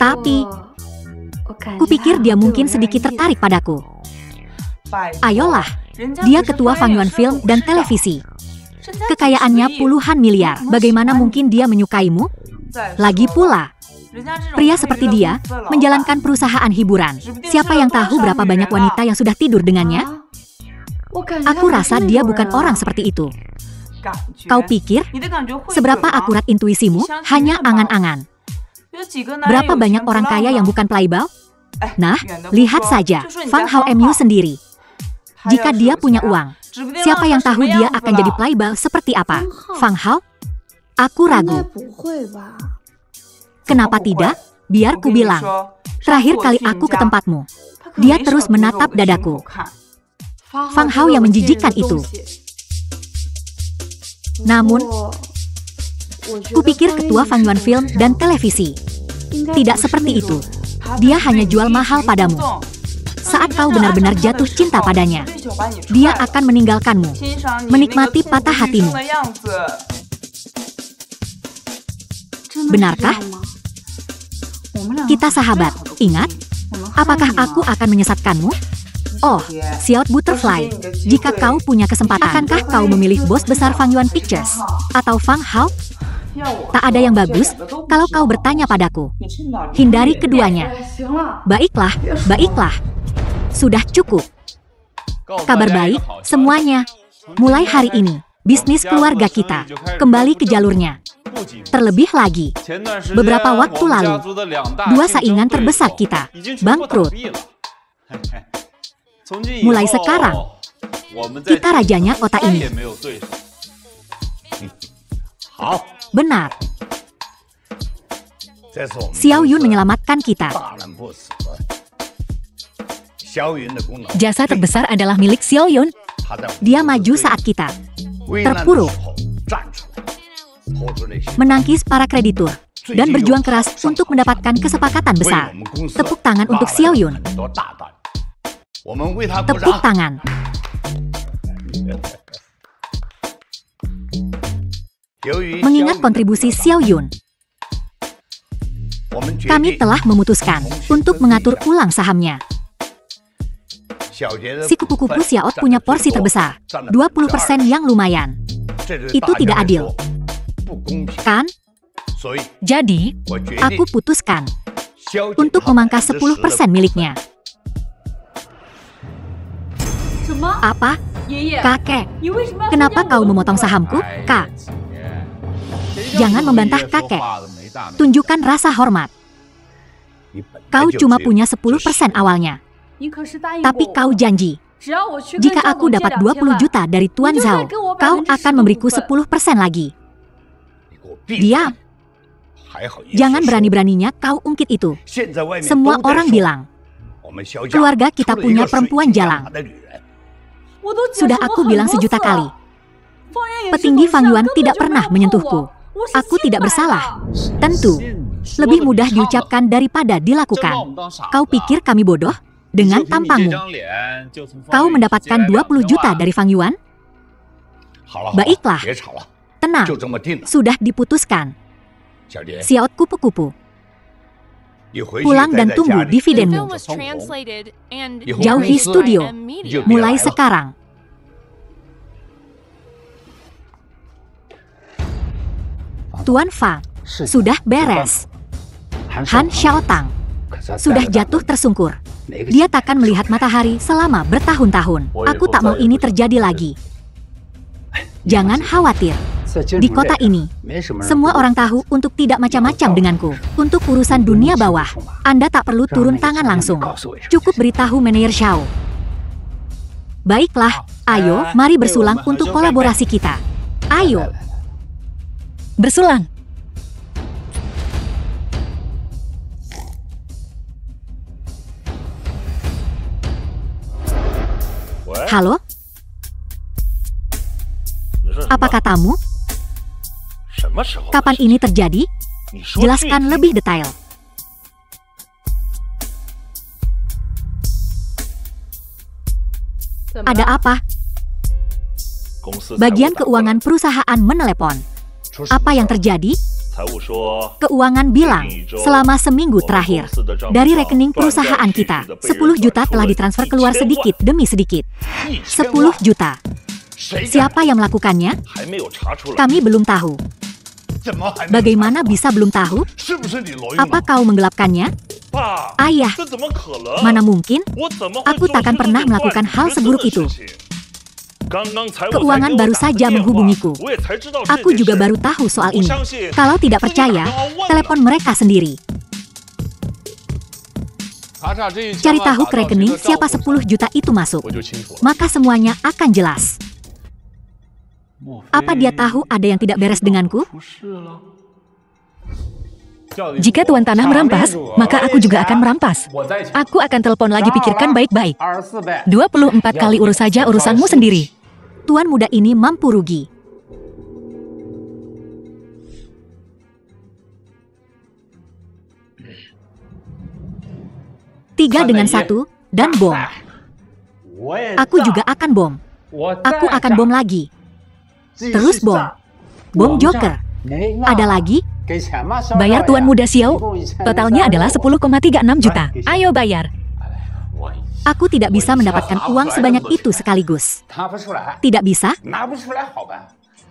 Tapi, kupikir dia mungkin sedikit tertarik padaku. Ayolah, dia Ketua Fang Yuan Film dan Televisi. Kekayaannya puluhan miliar. Bagaimana mungkin dia menyukaimu? Lagi pula, pria seperti dia menjalankan perusahaan hiburan. Siapa yang tahu berapa banyak wanita yang sudah tidur dengannya? Aku rasa dia bukan orang seperti itu. Kau pikir, seberapa akurat intuisimu? Hanya angan-angan. Berapa banyak orang kaya yang bukan playboy? Nah, lihat saja, Fang Hao Mu sendiri. Jika dia punya uang, siapa yang tahu dia akan jadi playboy seperti apa? Fang Hao? Aku ragu. Kenapa tidak? Biar ku bilang. Terakhir kali aku ke tempatmu, dia terus menatap dadaku. Fang Hao yang menjijikkan itu. Namun, kupikir Ketua Fang Yuan Film dan Televisi tidak seperti itu. Dia hanya jual mahal padamu. Saat kau benar-benar jatuh cinta padanya, dia akan meninggalkanmu, menikmati patah hatimu. Benarkah? Kita sahabat, ingat? Apakah aku akan menyesatkanmu? Oh, Xiao Butterfly, jika kau punya kesempatan, akankah kau memilih bos besar Fang Yuan Pictures? Atau Fang Hao? Tak ada yang bagus kalau kau bertanya padaku. Hindari keduanya. Baiklah, baiklah. Sudah cukup. Kabar baik, semuanya. Mulai hari ini, bisnis keluarga kita kembali ke jalurnya. Terlebih lagi, beberapa waktu lalu, dua saingan terbesar kita bangkrut. Mulai sekarang, kita rajanya kota ini. Benar. Xiao Yun menyelamatkan kita. Jasa terbesar adalah milik Xiao Yun. Dia maju saat kita terpuruk, menangkis para kreditur, dan berjuang keras untuk mendapatkan kesepakatan besar. Tepuk tangan untuk Xiao Yun. Tepuk tangan. Mengingat kontribusi Xiao Yun, kami telah memutuskan untuk mengatur ulang sahamnya. Si kupu-kupu Xiao punya porsi terbesar, 20% yang lumayan. Itu tidak adil, kan? Jadi, aku putuskan untuk memangkas 10% miliknya. Apa? Kakek, kenapa kau memotong sahamku, Kak? Jangan membantah kakek. Tunjukkan rasa hormat. Kau cuma punya 10% awalnya. Tapi kau janji, jika aku dapat 20 juta dari Tuan Zhao, kau akan memberiku 10% lagi. Diam. Jangan berani-beraninya kau ungkit itu. Semua orang bilang, keluarga kita punya perempuan jalang. Sudah aku bilang sejuta kali. Petinggi Fang Yuan tidak pernah menyentuhku. Aku tidak bersalah. Tentu, lebih mudah diucapkan daripada dilakukan. Kau pikir kami bodoh? Dengan tampangmu, kau mendapatkan 20 juta dari Fang Yuan? Baiklah, tenang. Sudah diputuskan. Xiao kupu-kupu, pulang dan tunggu dividenmu. Jauhi studio mulai sekarang. Tuan Fang, sudah beres. Han Xiaotang sudah jatuh tersungkur. Dia takkan melihat matahari selama bertahun-tahun. Aku tak mau ini terjadi lagi. Jangan khawatir. Di kota ini, semua orang tahu untuk tidak macam-macam denganku. Untuk urusan dunia bawah, Anda tak perlu turun tangan langsung. Cukup beritahu manajer Xiao. Baiklah, ayo, mari bersulang untuk kolaborasi kita. Ayo. Bersulang. Halo? Apa katamu? Kapan ini terjadi? Jelaskan lebih detail. Ada apa? Bagian keuangan perusahaan menelepon. Apa yang terjadi? Keuangan bilang, selama seminggu terakhir, dari rekening perusahaan kita, 10 juta telah ditransfer keluar sedikit demi sedikit. 10 juta. Siapa yang melakukannya? Kami belum tahu. Bagaimana bisa belum tahu? Apa kau menggelapkannya? Ayah, mana mungkin? Aku takkan pernah melakukan hal seburuk itu. Keuangan baru saja menghubungiku. Aku juga baru tahu soal ini. Kalau tidak percaya, telepon mereka sendiri. Cari tahu ke rekening siapa 10 juta itu masuk. Maka semuanya akan jelas. Apa dia tahu ada yang tidak beres denganku? Jika Tuan Tanah merampas, maka aku juga akan merampas. Aku akan telepon lagi, pikirkan baik-baik. 24 kali urus saja urusanmu sendiri. Tuan muda ini mampu rugi. Tiga dengan 1 dan bom. Aku juga akan bom. Aku akan bom lagi. Terus bom. Bom Joker. Ada lagi? Bayar Tuan Muda Xiao, totalnya adalah 10,36 juta. Ayo bayar. Aku tidak bisa mendapatkan uang sebanyak itu sekaligus. Tidak bisa?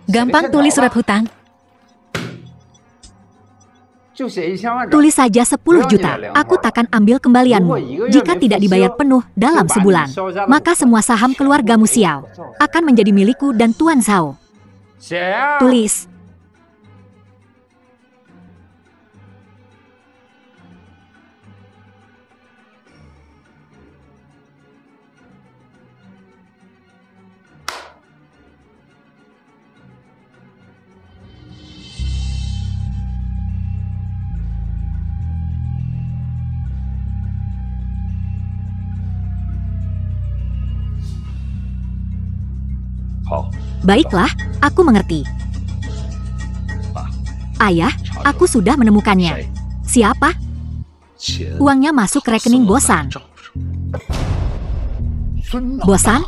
Gampang tulis surat hutang. Tulis saja 10 juta. Aku takkan ambil kembalianmu. Jika tidak dibayar penuh dalam sebulan, maka semua saham keluargamu Xiao akan menjadi milikku dan Tuan Zhao. Tulis. Baiklah, aku mengerti. Ayah, aku sudah menemukannya. Siapa? Uangnya masuk ke rekening Bosan. Bosan?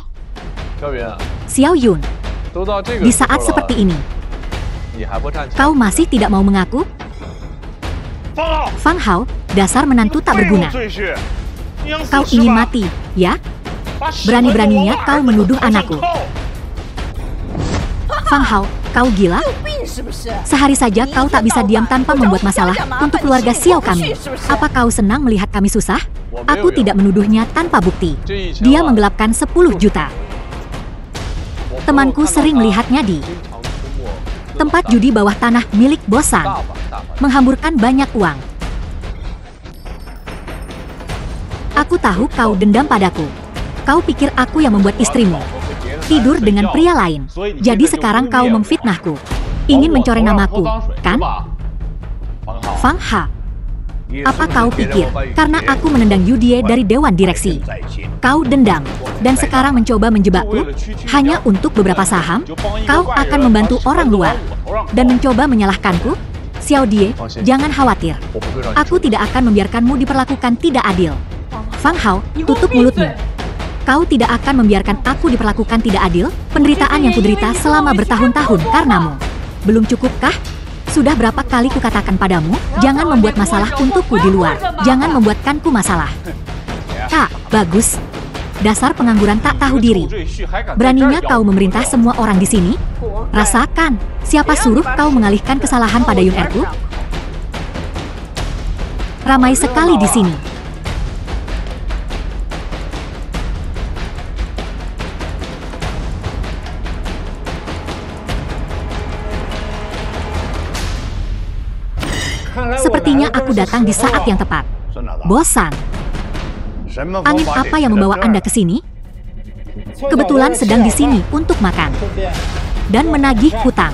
Xiao Yun. Di saat seperti ini, kau masih tidak mau mengaku? Fang Hao, dasar menantu tak berguna. Kau ingin mati, ya? Berani-beraninya kau menuduh anakku. Fang Hao, kau gila? Sehari saja kau tak bisa diam tanpa membuat masalah untuk keluarga Xiao kami. Apa kau senang melihat kami susah? Aku tidak menuduhnya tanpa bukti. Dia menggelapkan 10 juta. Temanku sering melihatnya di tempat judi bawah tanah milik Bosan. Menghamburkan banyak uang. Aku tahu kau dendam padaku. Kau pikir aku yang membuat istrimu tidur dengan pria lain. Jadi sekarang kau memfitnahku. Ingin mencoreng namaku, kan? Fang Ha. Apa kau pikir, karena aku menendang Yudie dari Dewan Direksi, kau dendam, dan sekarang mencoba menjebakku? Hanya untuk beberapa saham? Kau akan membantu orang luar, dan mencoba menyalahkanku? Xiao Die, jangan khawatir. Aku tidak akan membiarkanmu diperlakukan tidak adil. Fang Hao, tutup mulutmu. Kau tidak akan membiarkan aku diperlakukan tidak adil? Penderitaan yang kuderita selama bertahun-tahun karenamu. Belum cukupkah? Sudah berapa kali kukatakan padamu, jangan membuat masalah untukku di luar. Jangan membuatkanku masalah. Kak, bagus. Dasar pengangguran tak tahu diri. Beraninya kau memerintah semua orang di sini? Rasakan, siapa suruh kau mengalihkan kesalahan pada Yun Erku? Ramai sekali di sini. Sepertinya aku datang di saat yang tepat. Bosan. Angin apa yang membawa Anda ke sini? Kebetulan sedang di sini untuk makan dan menagih hutang.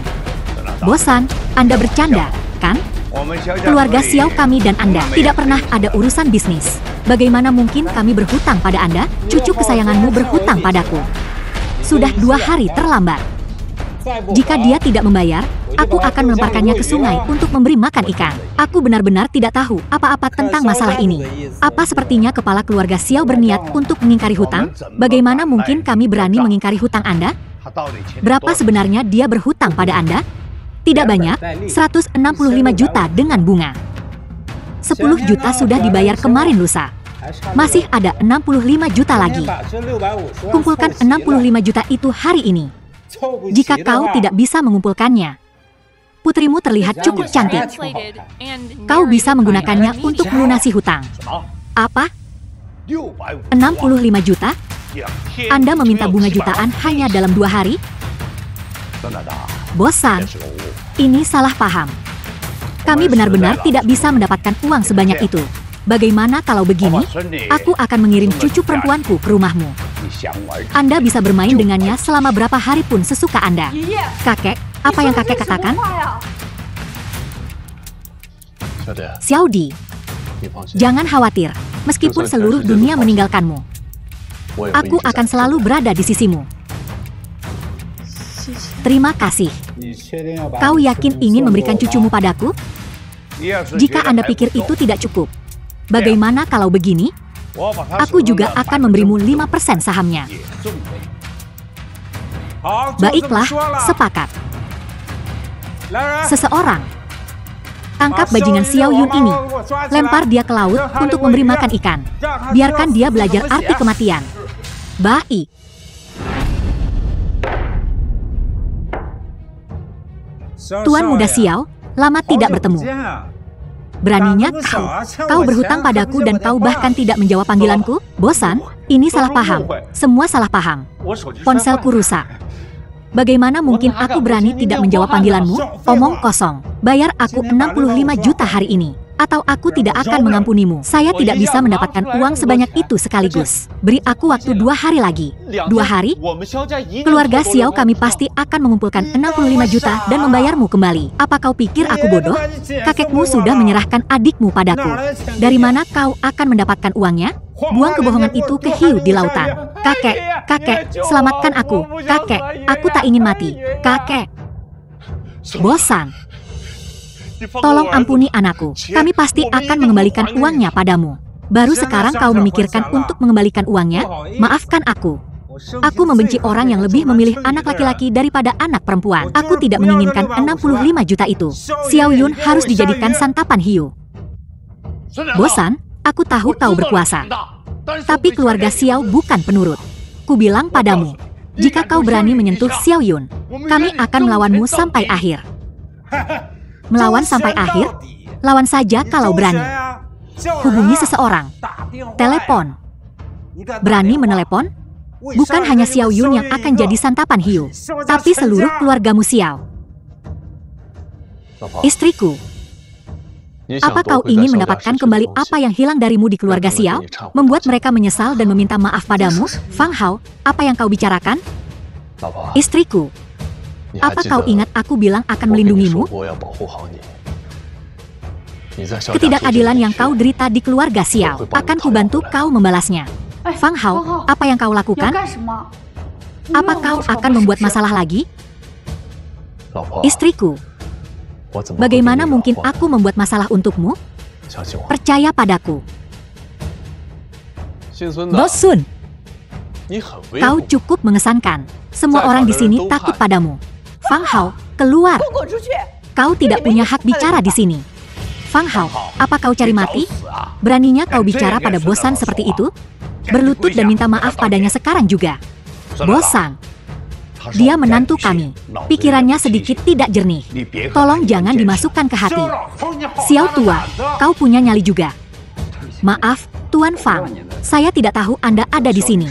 Bosan, Anda bercanda, kan? Keluarga Xiao kami dan Anda tidak pernah ada urusan bisnis. Bagaimana mungkin kami berhutang pada Anda? Cucu kesayanganmu berhutang padaku. Sudah 2 hari terlambat. Jika dia tidak membayar, aku akan melemparkannya ke sungai untuk memberi makan ikan. Aku benar-benar tidak tahu apa-apa tentang masalah ini. Apa sepertinya kepala keluarga Xiao berniat untuk mengingkari hutang? Bagaimana mungkin kami berani mengingkari hutang Anda? Berapa sebenarnya dia berhutang pada Anda? Tidak banyak, 165 juta dengan bunga. 10 juta sudah dibayar kemarin lusa. Masih ada 65 juta lagi. Kumpulkan 65 juta itu hari ini. Jika kau tidak bisa mengumpulkannya, putrimu terlihat cukup cantik. Kau bisa menggunakannya untuk melunasi hutang. Apa? 65 juta? Anda meminta bunga jutaan hanya dalam 2 hari? Bosan. Ini salah paham. Kami benar-benar tidak bisa mendapatkan uang sebanyak itu. Bagaimana kalau begini? Aku akan mengirim cucu perempuanku ke rumahmu. Anda bisa bermain dengannya selama berapa hari pun sesuka Anda. Kakek, apa yang kakek katakan? Xiao Di, jangan khawatir. Meskipun seluruh dunia meninggalkanmu, aku akan selalu berada di sisimu. Terima kasih. Kau yakin ingin memberikan cucumu padaku? Jika Anda pikir itu tidak cukup, bagaimana kalau begini? Aku juga akan memberimu 5% sahamnya. Baiklah, sepakat. Seseorang. Tangkap bajingan Xiao Yun ini. Lempar dia ke laut untuk memberi makan ikan. Biarkan dia belajar arti kematian. Baik. Tuan muda Xiao, lama tidak bertemu. Beraninya kau berhutang padaku dan kau bahkan tidak menjawab panggilanku? Bosan? Ini salah paham. Semua salah paham. Ponselku rusak. Bagaimana mungkin aku berani tidak menjawab panggilanmu? Omong kosong. Bayar aku 65 juta hari ini. Atau aku tidak akan mengampunimu. Saya tidak bisa mendapatkan uang sebanyak itu sekaligus. Beri aku waktu 2 hari lagi. 2 hari? Keluarga Xiao kami pasti akan mengumpulkan 65 juta dan membayarmu kembali. Apa kau pikir aku bodoh? Kakekmu sudah menyerahkan adikmu padaku. Dari mana kau akan mendapatkan uangnya? Buang kebohongan itu ke hiu di lautan. Kakek, selamatkan aku. Kakek, aku tak ingin mati. Kakek. Bosan. Tolong ampuni anakku. Kami pasti akan mengembalikan uangnya padamu. Baru sekarang kau memikirkan untuk mengembalikan uangnya? Maafkan aku. Aku membenci orang yang lebih memilih anak laki-laki daripada anak perempuan. Aku tidak menginginkan 65 juta itu. Xiao Yun harus dijadikan santapan hiu. Bosan? Aku tahu kau berkuasa. Tapi keluarga Xiao bukan penurut. Ku bilang padamu, jika kau berani menyentuh Xiao Yun, kami akan melawanmu sampai akhir. Melawan sampai akhir? Lawan saja kalau berani. Hubungi seseorang. Telepon. Berani menelepon? Bukan hanya Xiao Yun yang akan jadi santapan hiu, tapi seluruh keluargamu Xiao. Istriku. Apa kau ingin mendapatkan kembali apa yang hilang darimu di keluarga Xiao? Membuat mereka menyesal dan meminta maaf padamu? Fang Hao, apa yang kau bicarakan? Istriku. Apa kau ingat aku bilang akan melindungimu? Ketidakadilan yang kau derita di keluarga Xiao, akan kubantu kau membalasnya. Fang Hao, apa yang kau lakukan? Apa kau akan membuat masalah lagi? Istriku. Bagaimana mungkin aku membuat masalah untukmu? Percaya padaku. Bos Sun, Kau cukup mengesankan. Semua orang di sini takut padamu. Fang Hao, keluar. Kau tidak punya hak bicara di sini. Fang Hao, apa kau cari mati? Beraninya kau bicara pada Bosan seperti itu? Berlutut dan minta maaf padanya sekarang juga. Bosan. Dia menantu kami. Pikirannya sedikit tidak jernih. Tolong jangan dimasukkan ke hati. Xiao tua, kau punya nyali juga. Maaf, Tuan Fang. Saya tidak tahu Anda ada di sini.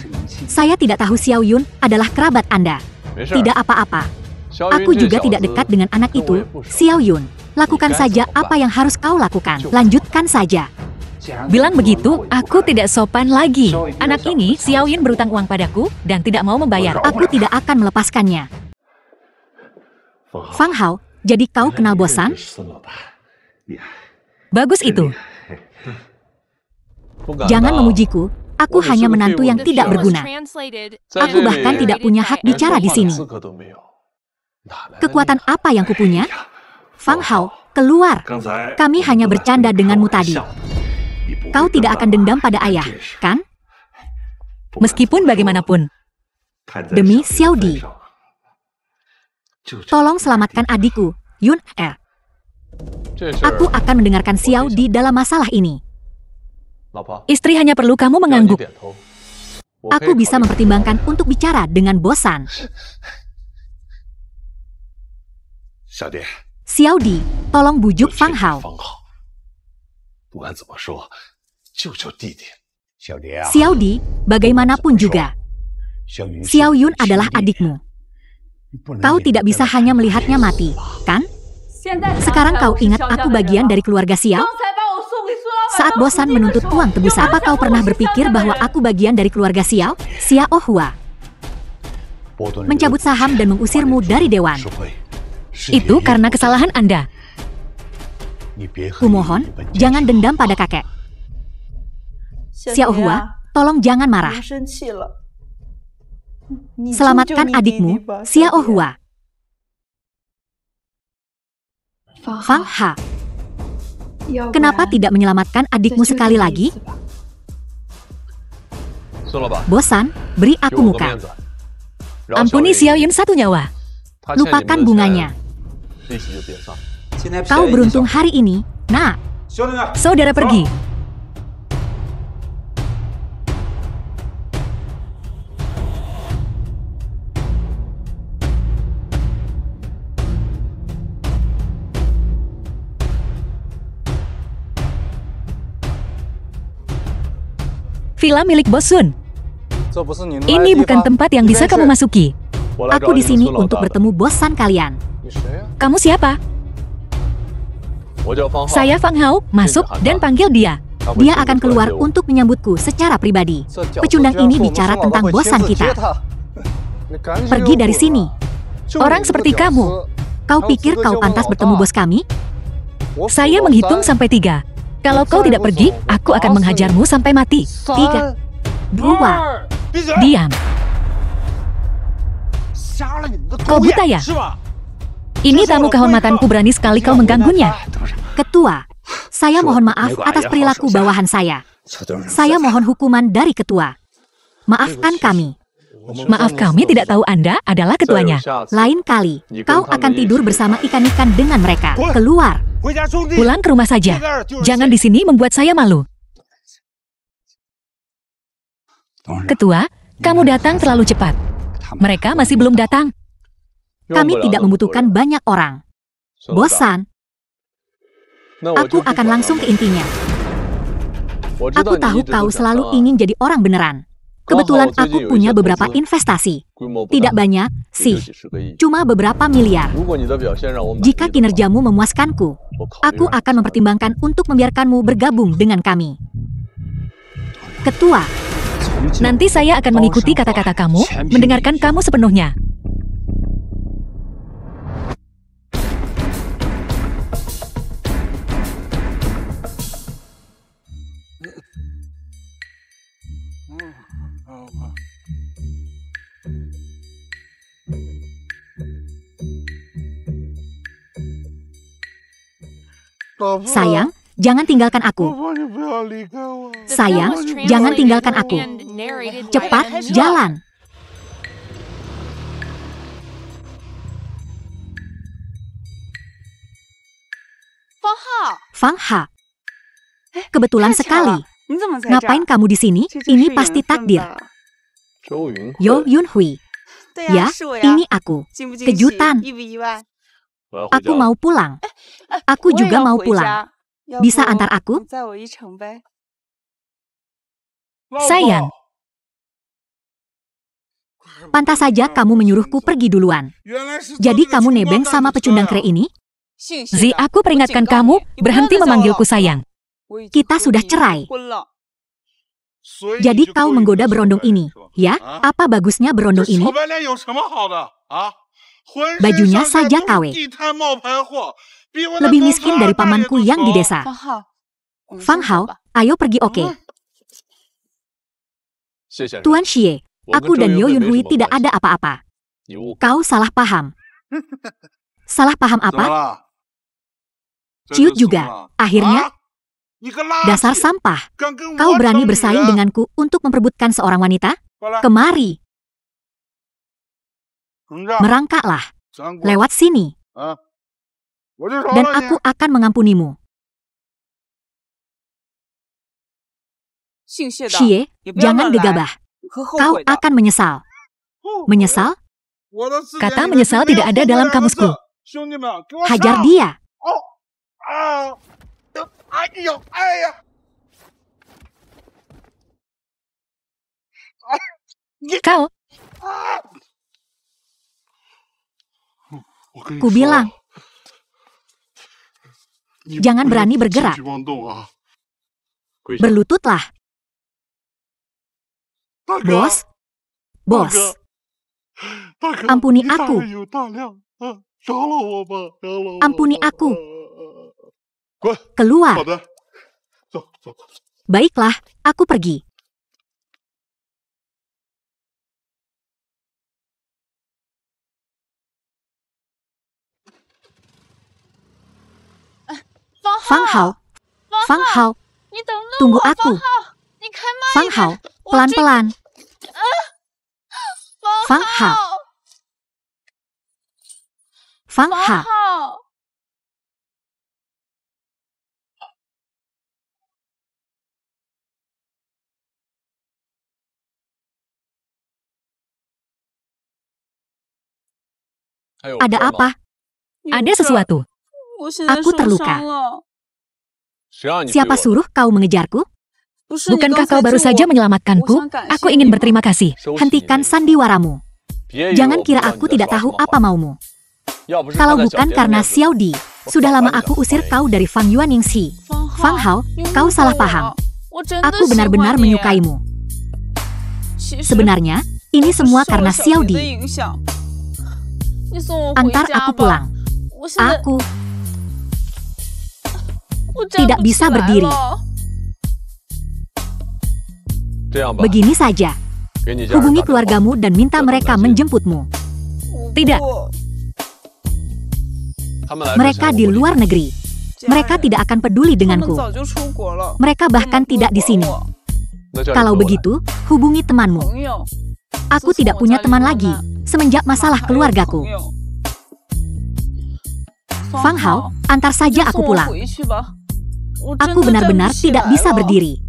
Saya tidak tahu Xiao Yun adalah kerabat Anda. Tidak apa-apa. Aku juga tidak dekat dengan anak itu, Xiao Yun. Lakukan saja apa yang harus kau lakukan. Lanjutkan saja. Bilang begitu, aku tidak sopan lagi. Anak ini, Xiao Yun berutang uang padaku dan tidak mau membayar. Aku tidak akan melepaskannya. Fang Hao, jadi kau kenal Bosan? Bagus itu. Jangan memujiku. Aku hanya menantu yang tidak berguna. Aku bahkan tidak punya hak bicara di sini. Kekuatan apa yang kupunya? Fang Hao, keluar. Kami hanya bercanda denganmu tadi. Kau tidak akan dendam pada ayah, kan? Meskipun bagaimanapun. Demi Xiao Di. Tolong selamatkan adikku, Yun Er. Aku akan mendengarkan Xiao Di dalam masalah ini. Istri hanya perlu kamu mengangguk. Aku bisa mempertimbangkan untuk bicara dengan Bosan. Xiao Di, tolong bujuk Fang Hao. Xiao Di, bagaimanapun juga. Xiao Yun adalah adikmu. Kau tidak bisa hanya melihatnya mati, kan? Sekarang kau ingat aku bagian dari keluarga Xiao? Saat Bosan menuntut uang tebusan, apa kau pernah berpikir bahwa aku bagian dari keluarga Xiao? Xiao Hua mencabut saham dan mengusirmu dari dewan. Itu karena kesalahan Anda. Kumohon, jangan dendam pada kakek. Xiao Hua, tolong jangan marah. Selamatkan adikmu, Xiao Hua. Fang Ha, kenapa tidak menyelamatkan adikmu sekali lagi? Bosan, beri aku muka. Ampuni Xiao Yun satu nyawa. Lupakan bunganya. Kau beruntung hari ini, nak. Saudara pergi. Villa milik Bos Sun. Ini bukan tempat yang bisa kamu masuki. Aku di sini untuk bertemu bosan kalian. Kamu siapa? Saya Fang Hao, masuk dan panggil dia. Dia akan keluar untuk menyambutku secara pribadi. Pecundang ini bicara tentang bosan kita. Pergi dari sini. Orang seperti kamu. Kau pikir kau pantas bertemu bos kami? Saya menghitung sampai 3. Kalau kau tidak pergi, aku akan menghajarmu sampai mati. 3, 2. Diam. Kau buta ya? Ini tamu kehormatanku, berani sekali kau mengganggunya. Ketua, saya mohon maaf atas perilaku bawahan saya. Saya mohon hukuman dari ketua. Maafkan kami. Maaf, kami tidak tahu Anda adalah ketuanya. Lain kali, kau akan tidur bersama ikan-ikan dengan mereka. Keluar. Pulang ke rumah saja. Jangan di sini membuat saya malu. Ketua, kamu datang terlalu cepat. Mereka masih belum datang. Kami tidak membutuhkan banyak orang. Bosan? Aku akan langsung ke intinya. Aku tahu kau selalu ingin jadi orang beneran. Kebetulan aku punya beberapa investasi. Tidak banyak, sih. Cuma beberapa miliar. Jika kinerjamu memuaskanku, aku akan mempertimbangkan untuk membiarkanmu bergabung dengan kami. Ketua, Nanti saya akan mengikuti kata-kata kamu, mendengarkan kamu sepenuhnya. sayang, jangan tinggalkan aku. Sayang, jangan tinggalkan aku. Cepat, jalan. Fang Ha. Kebetulan sekali. Ngapain kamu di sini? Ini pasti takdir. Yo Yun Hui. Ya, ini aku. Kejutan. Aku mau pulang. Aku juga mau pulang. Bisa antar aku? Sayang, Pantas saja kamu menyuruhku pergi duluan. Jadi kamu nebeng sama pecundang kre ini? Zi, aku peringatkan kamu, berhenti memanggilku sayang. Kita sudah cerai. Jadi kau menggoda berondong ini, ya? Apa bagusnya berondong ini? Bajunya saja KW. Lebih miskin dari pamanku yang di desa. Fang Hao, ayo pergi oke. Tuan Xie, aku dan Yo Yun Hui tidak ada apa-apa. Kau salah paham. Salah paham apa? Ciut juga. Akhirnya, dasar sampah. Kau berani bersaing denganku untuk memperebutkan seorang wanita? Kemari. Merangkaklah. Lewat sini. Dan aku akan mengampunimu. Xie, jangan gegabah. Kau akan menyesal. Menyesal? Kata menyesal tidak ada dalam kamusku. Hajar dia. Kau, Kubilang, jangan berani bergerak. Berlututlah. Bos, bos, ampuni aku. Ampuni aku. Keluar. Baiklah, aku pergi. Fang Hao, Fang Hao, tunggu aku. Fang Hao, pelan-pelan. Fang Ha. Fang Ha. Ada apa? Ada sesuatu. Aku terluka. Siapa suruh kau mengejarku? Bukankah kau baru saja menyelamatkanku? Aku ingin berterima kasih. Hentikan sandiwaramu. Jangan kira aku tidak tahu apa maumu. Kalau bukan karena Xiao Di, sudah lama aku usir kau dari Fang Yuaningsi. Fang Hao, kau salah paham. Aku benar-benar menyukaimu. Sebenarnya, ini semua karena Xiao Di. Antar aku pulang. Aku tidak bisa berdiri. Begini saja. Hubungi keluargamu dan minta mereka menjemputmu. Tidak. Mereka di luar negeri. Mereka tidak akan peduli denganku. Mereka bahkan tidak di sini. Kalau begitu, hubungi temanmu. Aku tidak punya teman lagi semenjak masalah keluargaku. Fang Hao, antar saja aku pulang. Aku benar-benar tidak bisa berdiri.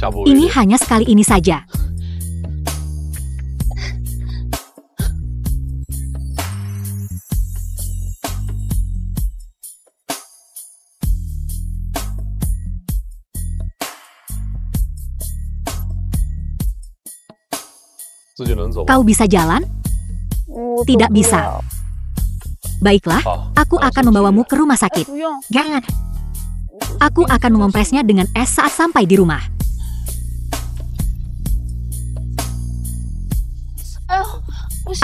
Ini hanya sekali ini saja. Kau bisa jalan? Tidak bisa. Baiklah, aku akan membawamu ke rumah sakit. Jangan. Aku akan mengompresnya dengan es saat sampai di rumah.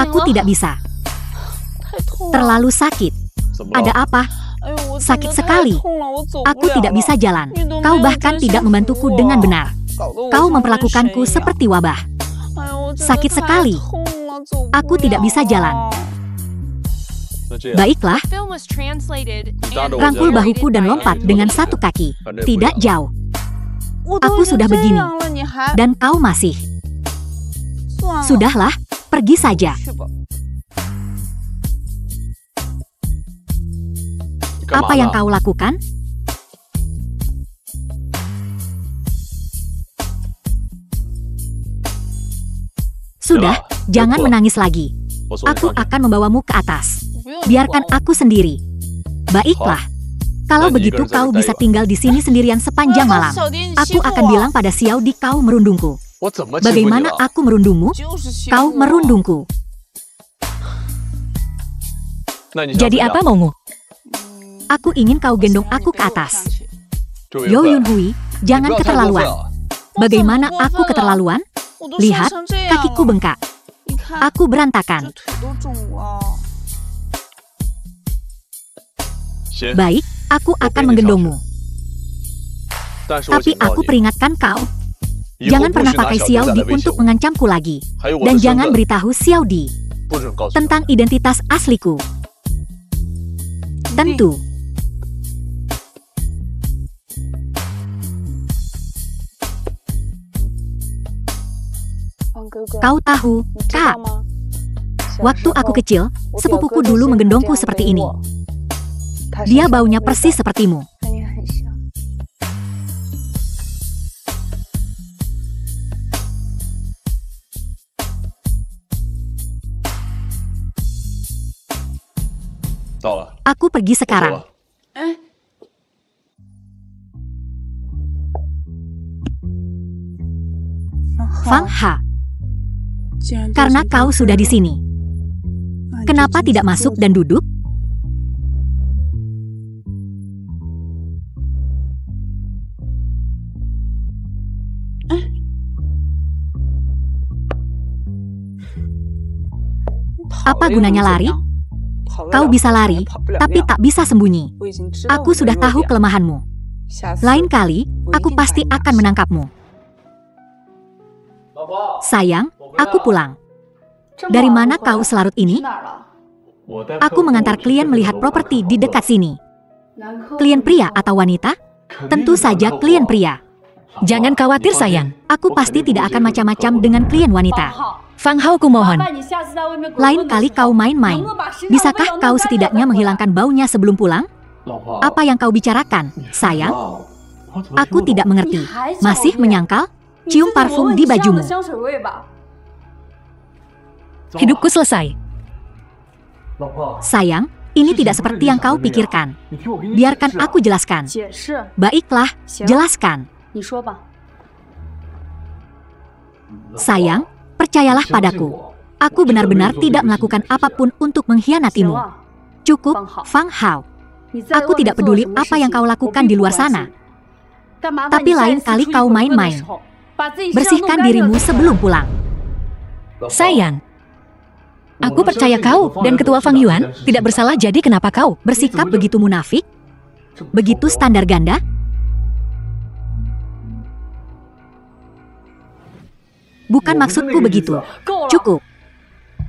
Aku tidak bisa. Terlalu sakit. Ada apa? Sakit sekali. Aku tidak bisa jalan. Kau bahkan tidak membantuku dengan benar. Kau memperlakukanku seperti wabah. Sakit sekali. Aku tidak bisa jalan. Baiklah. Rangkul bahuku dan lompat dengan satu kaki. Tidak jauh. Aku sudah begini. Dan kau masih. Sudahlah, pergi saja. Apa yang kau lakukan? Sudah, jangan menangis lagi. Aku akan membawamu ke atas. Biarkan aku sendiri. Baiklah. Kalau begitu kau bisa tinggal di sini sendirian sepanjang malam. Aku akan bilang pada Xiao Di kau merundungku. Bagaimana aku merundungmu? Kau merundungku. Jadi apa maumu? Aku ingin kau gendong aku ke atas. Yo Yun Hui, jangan keterlaluan. Bagaimana aku keterlaluan? Lihat, kakiku bengkak. Aku berantakan. Baik, aku akan menggendongmu. Tapi aku peringatkan kau. Jangan pernah pakai Xiao Di untuk mengancamku lagi. Dan jangan beritahu Xiao Di tentang identitas asliku. Tentu. Kau tahu, Kak, waktu aku kecil, sepupuku dulu menggendongku seperti ini. Dia baunya persis sepertimu. Aku pergi sekarang. Fang Ha, karena kau sudah di sini, kenapa tidak masuk dan duduk? Apa gunanya lari? Kau bisa lari, tapi tak bisa sembunyi. Aku sudah tahu kelemahanmu. Lain kali, aku pasti akan menangkapmu. Sayang, aku pulang. Dari mana kau selarut ini? Aku mengantar klien melihat properti di dekat sini. Klien pria atau wanita? Tentu saja klien pria. Jangan khawatir sayang. Aku pasti tidak akan macam-macam dengan klien wanita. Fang Hao, kumohon. Lain kali kau main-main. Bisakah kau setidaknya menghilangkan baunya sebelum pulang? Apa yang kau bicarakan, sayang? Aku tidak mengerti. Masih menyangkal? Cium parfum di bajumu. Hidupku selesai. Sayang, ini tidak seperti yang kau pikirkan. Biarkan aku jelaskan. Baiklah, jelaskan. Sayang, percayalah padaku. Aku benar-benar tidak melakukan apapun untuk mengkhianatimu. Cukup, Fang Hao. Aku tidak peduli apa yang kau lakukan di luar sana. Tapi lain kali kau main-main. Bersihkan dirimu sebelum pulang. Sayang, aku percaya kau dan Ketua Fang Yuan tidak bersalah, jadi kenapa kau Bersikap begitu munafik? Begitu standar ganda? Bukan maksudku begitu. Cukup.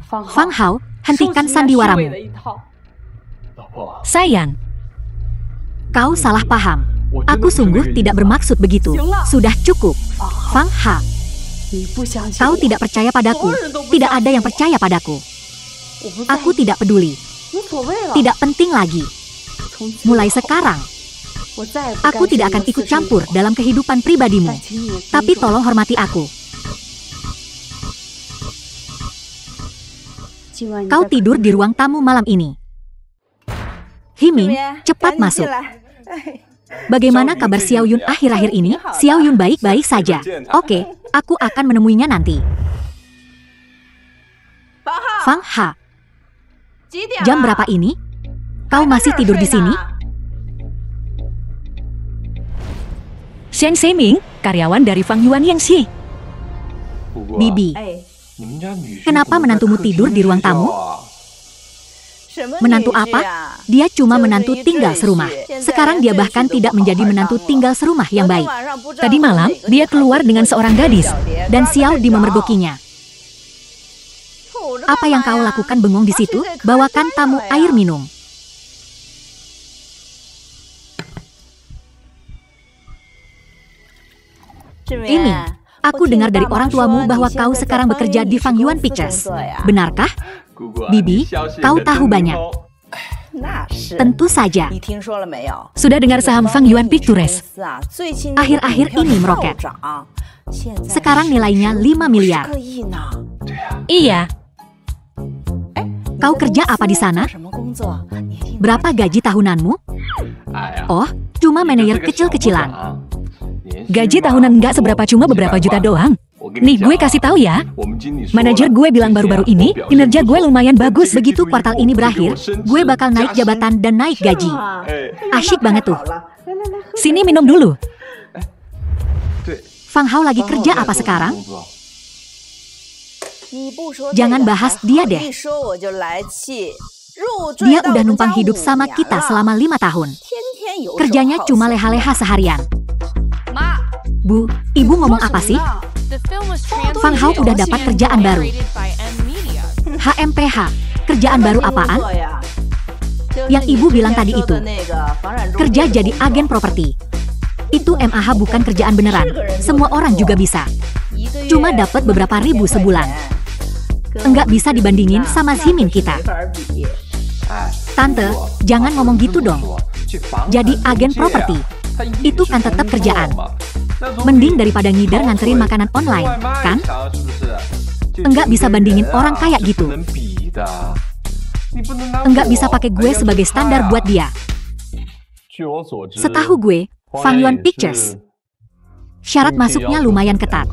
Fang Hao, hentikan sandiwaramu. Sayang, Kau salah paham. Aku sungguh tidak bermaksud begitu. Sudah cukup. Fang Hao, kau tidak percaya padaku. Tidak ada yang percaya padaku. Aku tidak peduli. Tidak penting lagi. Mulai sekarang, aku tidak akan ikut campur dalam kehidupan pribadimu. Tapi tolong hormati aku. Kau tidur di ruang tamu malam ini. Himing, cepat masuk. Bagaimana kabar Xiao Yun akhir-akhir ini? Xiao Yun baik-baik saja. Oke, aku akan menemuinya nanti. Fang Ha, jam berapa ini? Kau masih tidur di sini? Shen Siming, karyawan dari Fang Yuan Yangxi. Bibi, kenapa menantumu tidur di ruang tamu? Menantu apa? Dia cuma menantu tinggal serumah. Sekarang dia bahkan tidak menjadi menantu tinggal serumah yang baik. Tadi malam, dia keluar dengan seorang gadis. Dan Xiao Di memergokinya. Apa yang kau lakukan bengong di situ? Bawakan tamu air minum. Ini, aku dengar dari orang tuamu bahwa kau sekarang bekerja di Fang Yuan Pictures. Benarkah? Bibi, kau tahu banyak. Tentu saja. Sudah dengar saham Fang Yuan Pictures? Akhir-akhir ini meroket. Sekarang nilainya 5 miliar. Iya. Kau kerja apa di sana? Berapa gaji tahunanmu? Oh, cuma manajer kecil-kecilan. Gaji tahunan nggak seberapa, cuma beberapa juta doang. Nih, gue kasih tahu ya. Manajer gue bilang baru-baru ini, kinerja gue lumayan bagus. Begitu kuartal ini berakhir, gue bakal naik jabatan dan naik gaji. Asyik banget tuh. Sini minum dulu. Fang Hao lagi kerja apa sekarang? Jangan bahas dia deh. Dia udah numpang hidup sama kita selama 5 tahun. Kerjanya cuma leha-leha seharian. Bu, ibu ngomong apa sih? Fang Hao udah dapat kerjaan baru. HMPH, kerjaan baru apaan? Yang ibu bilang tadi itu. Kerja jadi agen properti. Itu MAH bukan kerjaan beneran. Semua orang juga bisa. Cuma dapat beberapa ribu sebulan. Enggak bisa dibandingin sama Himing kita. Tante, jangan ngomong gitu dong. Jadi agen properti, itu kan tetap kerjaan. Mending daripada ngider nganterin makanan online, kan? Enggak bisa bandingin orang kayak gitu. Enggak bisa pakai gue sebagai standar buat dia. Setahu gue, Fang Yuan Pictures, syarat masuknya lumayan ketat.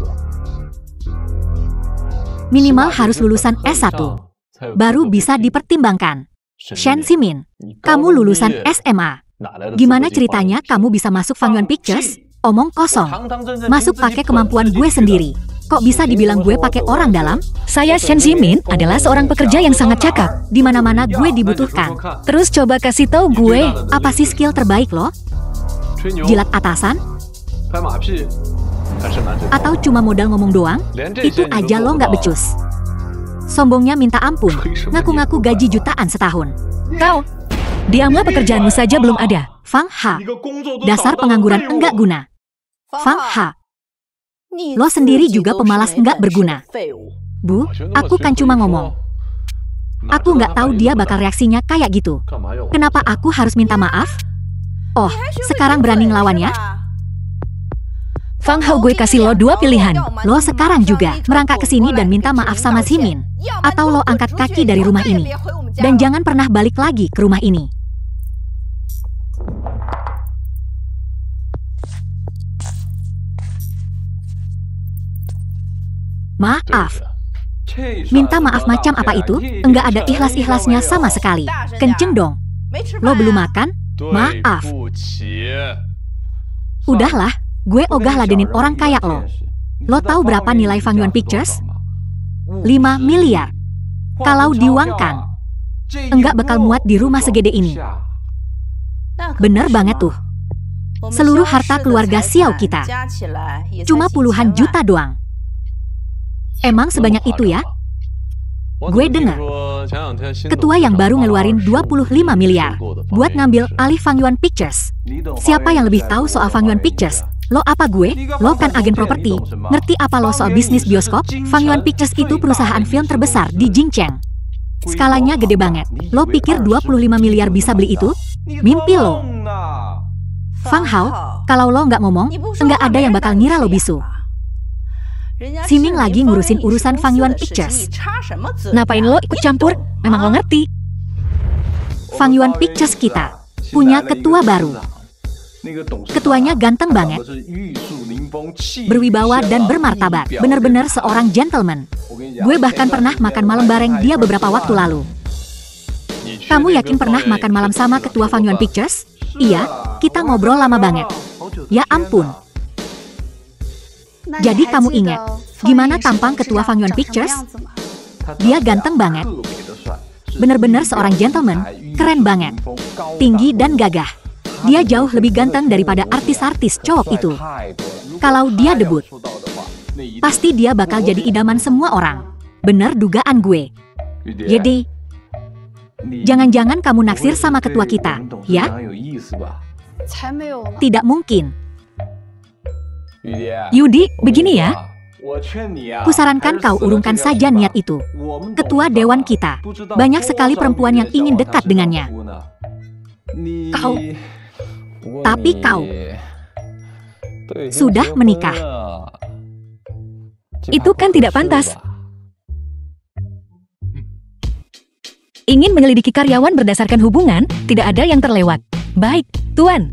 Minimal harus lulusan S1, baru bisa dipertimbangkan. Shen Simin, kamu lulusan SMA. Gimana ceritanya kamu bisa masuk Fang Yuan Pictures? Omong kosong. Masuk pakai kemampuan gue sendiri. Kok bisa dibilang gue pakai orang dalam? Saya Shen Simin adalah seorang pekerja yang sangat cakap. Di mana-mana gue dibutuhkan. Terus coba kasih tahu gue, apa sih skill terbaik lo? Jilat atasan? Atau cuma modal ngomong doang? Itu aja lo nggak becus. Sombongnya minta ampun, ngaku-ngaku gaji jutaan setahun. Kau, diamlah, pekerjaanmu saja belum ada. Fang Ha, dasar pengangguran enggak guna. Fang Ha, lo sendiri juga pemalas enggak berguna. Bu, aku kan cuma ngomong. Aku nggak tahu dia bakal reaksinya kayak gitu. Kenapa aku harus minta maaf? Oh, sekarang berani ngelawan ya? Fang Hao, gue kasih lo dua pilihan. Lo sekarang juga merangkak ke sini dan minta maaf sama Ximin. Atau lo angkat kaki dari rumah ini. Dan jangan pernah balik lagi ke rumah ini. Maaf. Minta maaf macam apa itu? Enggak ada ikhlas-ikhlasnya sama sekali. Kenceng dong. Lo belum makan? Maaf. Udahlah, gue ogah ladenin orang kayak lo. Lo tahu berapa nilai Fang Yuan Pictures? 5 miliar. Kalau diuangkan, enggak bakal muat di rumah segede ini. Bener banget tuh. Seluruh harta keluarga Xiao kita. Cuma puluhan juta doang. Emang sebanyak itu ya? Gue dengar ketua yang baru ngeluarin 25 miliar buat ngambil alih Fang Yuan Pictures. Siapa yang lebih tahu soal Fang Yuan Pictures? Lo apa gue? Lo kan agen properti. Ngerti apa lo soal bisnis bioskop? Fang Yuan Pictures itu perusahaan film terbesar di Jingcheng. Skalanya gede banget. Lo pikir 25 miliar bisa beli itu? Mimpi lo. Fang Hao, kalau lo nggak ngomong, nggak ada yang bakal ngira lo bisu. Ximin lagi ngurusin urusan Fang Yuan Pictures. Ngapain lo ikut campur? Memang lo ngerti. Fang Yuan Pictures kita punya ketua baru. Ketuanya ganteng banget, berwibawa dan bermartabat. Bener-bener seorang gentleman. Gue bahkan pernah makan malam bareng dia beberapa waktu lalu. Kamu yakin pernah makan malam sama ketua Fang Yuan Pictures? Iya, kita ngobrol lama banget. Ya ampun. Jadi kamu ingat, gimana tampang ketua Fang Yuan Pictures? Dia ganteng banget. Bener-bener seorang gentleman, keren banget. Tinggi dan gagah. Dia jauh lebih ganteng daripada artis-artis cowok itu. Kalau dia debut, pasti dia bakal jadi idaman semua orang. Bener dugaan gue. Jadi, jangan-jangan kamu naksir sama ketua kita, ya? Tidak mungkin. Yudi, begini ya. Kusarankan kau urungkan saja niat itu. Ketua dewan kita, banyak sekali perempuan yang ingin dekat dengannya. Tapi kau sudah menikah. Itu kan tidak pantas. Ingin menyelidiki karyawan berdasarkan hubungan, tidak ada yang terlewat. Baik, Tuan.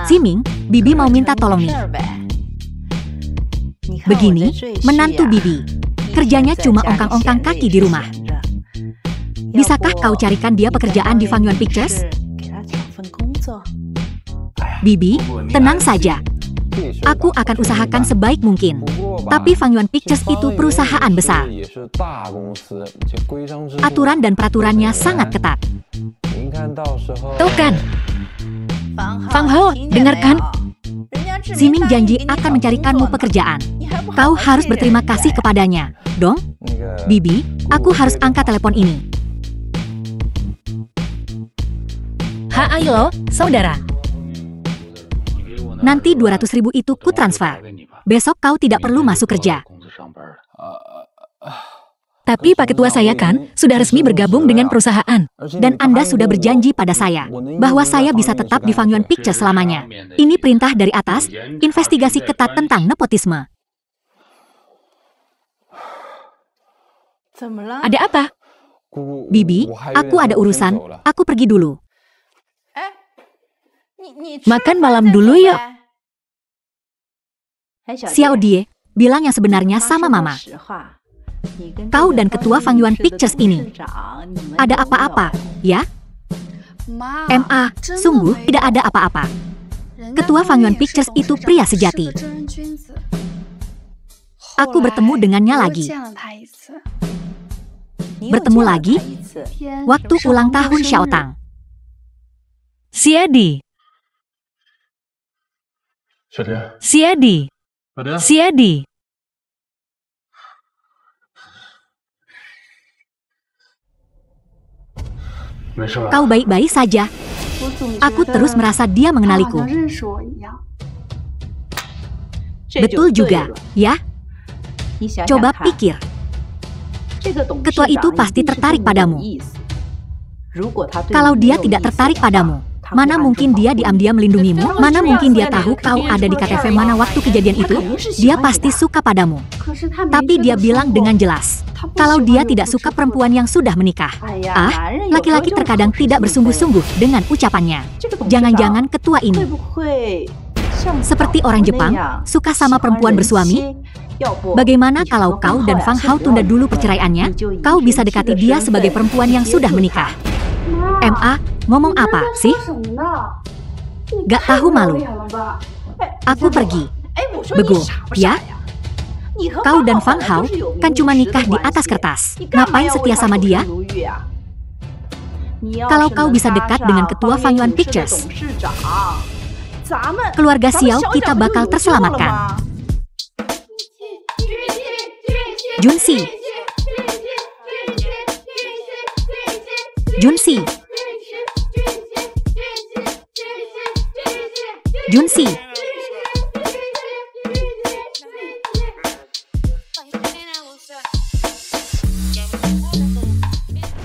Ximing, Bibi mau minta tolong nih. Begini, menantu Bibi, kerjanya cuma ongkang-ongkang kaki di rumah. Bisakah kau carikan dia pekerjaan di Fang Yuan Pictures? Bibi, tenang saja. Aku akan usahakan sebaik mungkin. Tapi Fang Yuan Pictures itu perusahaan besar. Aturan dan peraturannya sangat ketat. Tuh kan. Fang Hao, dengarkan. Ximin janji akan mencarikanmu pekerjaan. Kau harus berterima kasih kepadanya, dong. Bibi, aku harus angkat telepon ini. Hai lo, saudara. Nanti 200.000 itu ku transfer. Besok kau tidak perlu masuk kerja. Tapi Pak Ketua saya kan sudah resmi bergabung dengan perusahaan. Dan Anda sudah berjanji pada saya bahwa saya bisa tetap di Fang Yuan Pictures selamanya. Ini perintah dari atas, investigasi ketat tentang nepotisme. Ada apa? Bibi, aku ada urusan, aku pergi dulu. Makan malam dulu yuk. Xiao Die, bilang yang sebenarnya sama Mama. Kau dan ketua Fang Yuan Pictures ini ada apa-apa, ya? Ma, sungguh tidak ada apa-apa. Ketua Fang Yuan Pictures itu pria sejati. Aku bertemu dengannya lagi. Bertemu lagi? Waktu ulang tahun Xiaotang. Siadi. Siadi. Siadi. Kau baik-baik saja. Aku terus merasa dia mengenaliku. Betul juga, ya? Coba pikir. Ketua itu pasti tertarik padamu. Kalau dia tidak tertarik padamu, Mana mungkin dia diam-diam melindungimu? Mana mungkin dia tahu kau ada di KTV mana waktu kejadian itu? Dia pasti suka padamu. Tapi dia bilang dengan jelas, kalau dia tidak suka perempuan yang sudah menikah. Laki-laki terkadang tidak bersungguh-sungguh dengan ucapannya. Jangan-jangan ketua ini seperti orang Jepang, suka sama perempuan bersuami? Bagaimana kalau kau dan Fang Hao tunda dulu perceraiannya? Kau bisa dekati dia sebagai perempuan yang sudah menikah. MA, ngomong apa sih? Gak tahu malu. Aku pergi. Bego, ya? Kau dan Fang Hao kan cuma nikah di atas kertas. Ngapain setia sama dia? Kalau kau bisa dekat dengan ketua Fang Yuan Pictures, keluarga Xiao kita bakal terselamatkan. Junsi. Junsi. Junsi.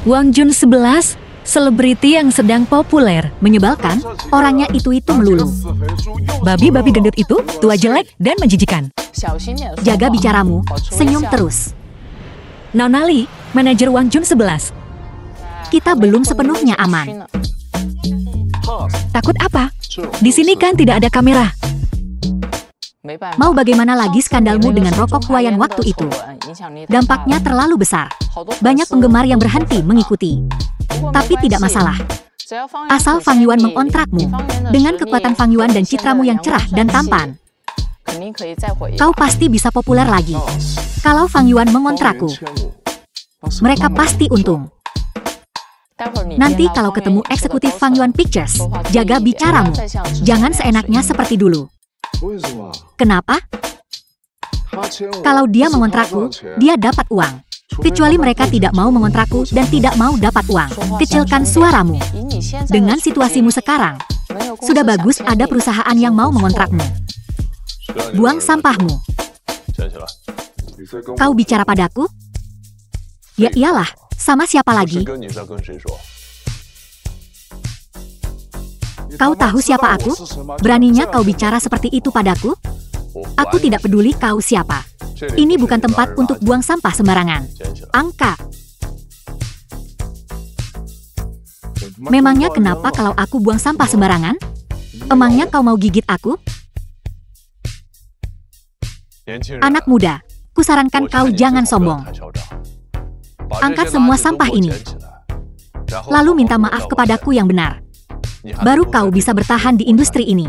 Wang Jun 11, selebriti yang sedang populer. Menyebalkan, orangnya itu melulu. Babi-babi gendut itu tua, jelek, dan menjijikan. Jaga bicaramu, senyum terus. Nona Li, manajer Wang Jun 11. Kita belum sepenuhnya aman. Takut apa? Di sini kan tidak ada kamera. Mau bagaimana lagi skandalmu dengan rokok Huayan waktu itu? Dampaknya terlalu besar. Banyak penggemar yang berhenti mengikuti. Tapi tidak masalah. Asal Fang Yuan mengontrakmu. Dengan kekuatan Fang Yuan dan citramu yang cerah dan tampan, kau pasti bisa populer lagi. Kalau Fang Yuan mengontrakku, mereka pasti untung. Nanti kalau ketemu eksekutif Fang Yuan Pictures, jaga bicaramu. Jangan seenaknya seperti dulu. Kenapa? Kalau dia mengontrakku, dia dapat uang. Kecuali mereka tidak mau mengontrakku dan tidak mau dapat uang. Kecilkan suaramu. Dengan situasimu sekarang, sudah bagus ada perusahaan yang mau mengontrakmu. Buang sampahmu. Kau bicara padaku? Ya iyalah, sama siapa lagi? Kau tahu siapa aku? Beraninya kau bicara seperti itu padaku? Aku tidak peduli kau siapa. Ini bukan tempat untuk buang sampah sembarangan. Angka. Memangnya kenapa kalau aku buang sampah sembarangan? Emangnya kau mau gigit aku? Anak muda, kusarankan kau jangan sombong. Angkat semua sampah ini. Lalu minta maaf kepadaku yang benar. Baru kau bisa bertahan di industri ini.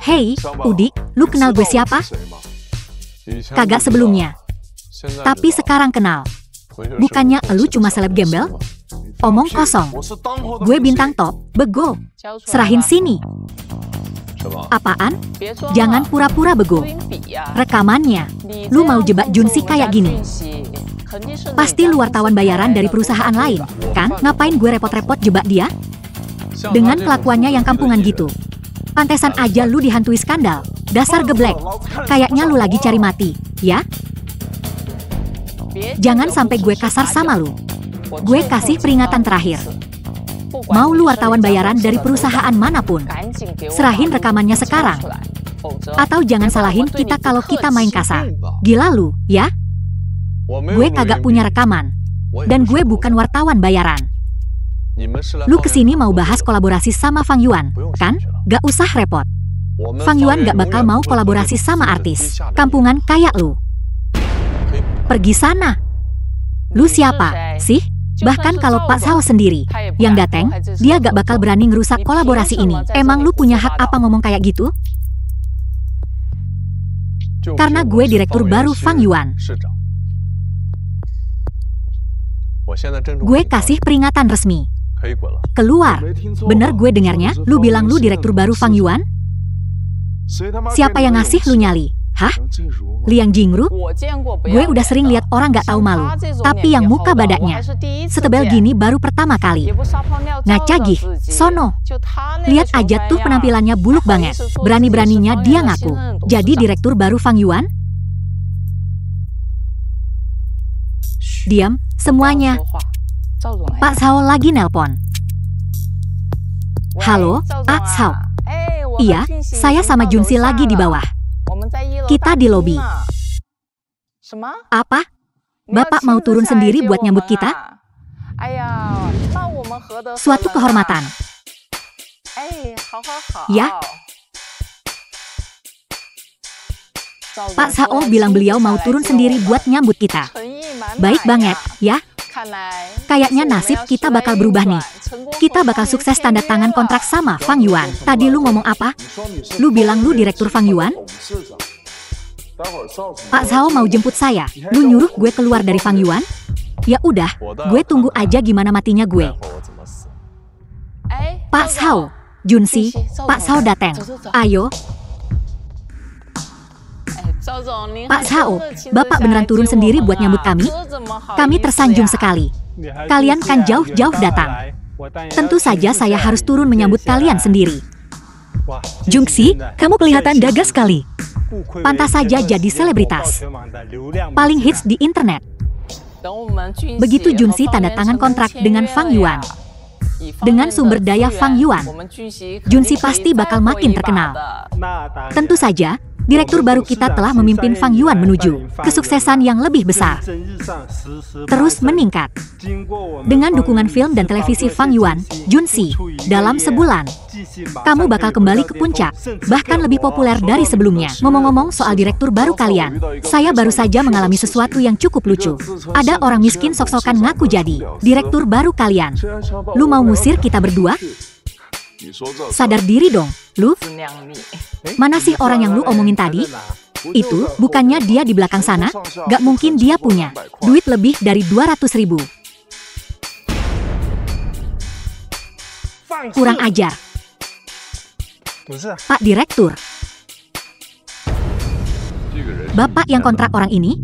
Hei, Udik, lu kenal gue siapa? Kagak sebelumnya. Tapi sekarang kenal. Bukannya lu cuma seleb gembel? Omong kosong. Gue bintang top, bego. Serahin sini. Apaan? Jangan pura-pura bego. Rekamannya. Lu mau jebak Junsi kayak gini? Pasti lu wartawan bayaran dari perusahaan lain, kan? Ngapain gue repot-repot jebak dia? Dengan kelakuannya yang kampungan gitu. Pantesan aja lu dihantui skandal. Dasar geblek. Kayaknya lu lagi cari mati, ya? Jangan sampai gue kasar sama lu. Gue kasih peringatan terakhir. Mau lu wartawan bayaran dari perusahaan manapun, serahin rekamannya sekarang. Atau jangan salahin kita kalau kita main kasar. Gila lu, ya? Gue kagak punya rekaman. Dan gue bukan wartawan bayaran. Lu kesini mau bahas kolaborasi sama Fang Yuan, kan? Gak usah repot. Fang Yuan gak bakal mau kolaborasi sama artis kampungan kayak lu. Pergi sana. Lu siapa, sih? Bahkan kalau Pak Sao sendiri yang dateng, dia gak bakal berani ngerusak kolaborasi ini. Emang lu punya hak apa ngomong kayak gitu? Karena gue direktur baru Fang Yuan. Gue kasih peringatan resmi. Keluar. Bener gue dengarnya, lu bilang lu direktur baru Fang Yuan? Siapa yang ngasih lu nyali? Hah? Liang Jingru? Gue udah sering lihat orang gak tahu malu. Tapi yang muka badaknya setebel gini baru pertama kali. Ngacagih, sono. Lihat aja tuh penampilannya buluk banget. Berani-beraninya dia ngaku jadi direktur baru Fang Yuan? Diam, semuanya. Pak Sao lagi nelpon. Halo, Cao. Iya, saya sama Junsi lagi di bawah. Kita di lobi. Apa? Bapak mau turun sendiri buat nyambut kita? Suatu kehormatan. Ya. Pak Cao bilang beliau mau turun sendiri buat nyambut kita. Baik banget, ya. Kayaknya nasib kita bakal berubah nih. Kita bakal sukses tanda tangan kontrak sama Fang Yuan. Tadi lu ngomong apa? Lu bilang lu direktur Fang Yuan? Pak Cao mau jemput saya. Lu nyuruh gue keluar dari Fang Yuan? Ya udah, gue tunggu aja gimana matinya gue. Pak Cao, Junsi, Pak Cao datang. Ayo. Pak Cao, Bapak beneran turun sendiri buat nyambut kami? Kami tersanjung sekali. Kalian kan jauh-jauh datang. Tentu saja saya harus turun menyambut kalian sendiri. Junsi, kamu kelihatan gagah sekali. Pantas saja jadi selebritas. Paling hits di internet. Begitu Junsi tanda tangan kontrak dengan Fang Yuan. Dengan sumber daya Fang Yuan, Junsi pasti bakal makin terkenal. Tentu saja, direktur baru kita telah memimpin Fang Yuan menuju kesuksesan yang lebih besar. Terus meningkat. Dengan dukungan film dan televisi Fang Yuan, Junsi, dalam sebulan, kamu bakal kembali ke puncak, bahkan lebih populer dari sebelumnya. Ngomong-ngomong soal direktur baru kalian, saya baru saja mengalami sesuatu yang cukup lucu. Ada orang miskin sok-sokan ngaku jadi direktur baru kalian. Lu mau ngusir kita berdua? Sadar diri dong, lu. Mana sih orang yang lu omongin tadi? Itu, bukannya dia di belakang sana? Gak mungkin dia punya duit lebih dari 200.000. Kurang ajar. Pak Direktur. Bapak yang kontrak orang ini?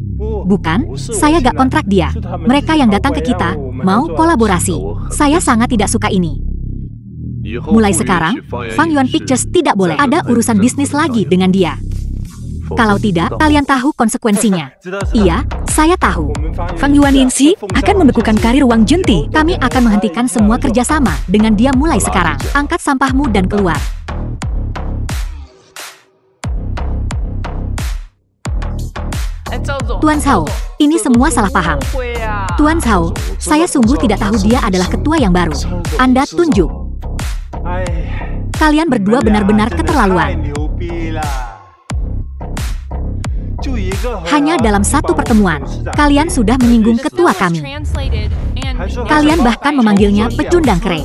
Bukan, saya gak kontrak dia. Mereka yang datang ke kita, mau kolaborasi. Saya sangat tidak suka ini. Mulai sekarang, Fang Yuan Pictures tidak boleh ada urusan bisnis lagi dengan dia. Kalau tidak, kalian tahu konsekuensinya. Iya, saya tahu. Fang Yuaningxi akan membekukan karir Wang Junti. Kami akan menghentikan semua kerjasama dengan dia mulai sekarang. Angkat sampahmu dan keluar. Tuan Cao, ini semua salah paham. Tuan Cao, saya sungguh tidak tahu dia adalah ketua yang baru. Anda tunjuk. Kalian berdua benar-benar keterlaluan. Hanya dalam satu pertemuan, kalian sudah menyinggung ketua kami. Kalian bahkan memanggilnya pecundang kere.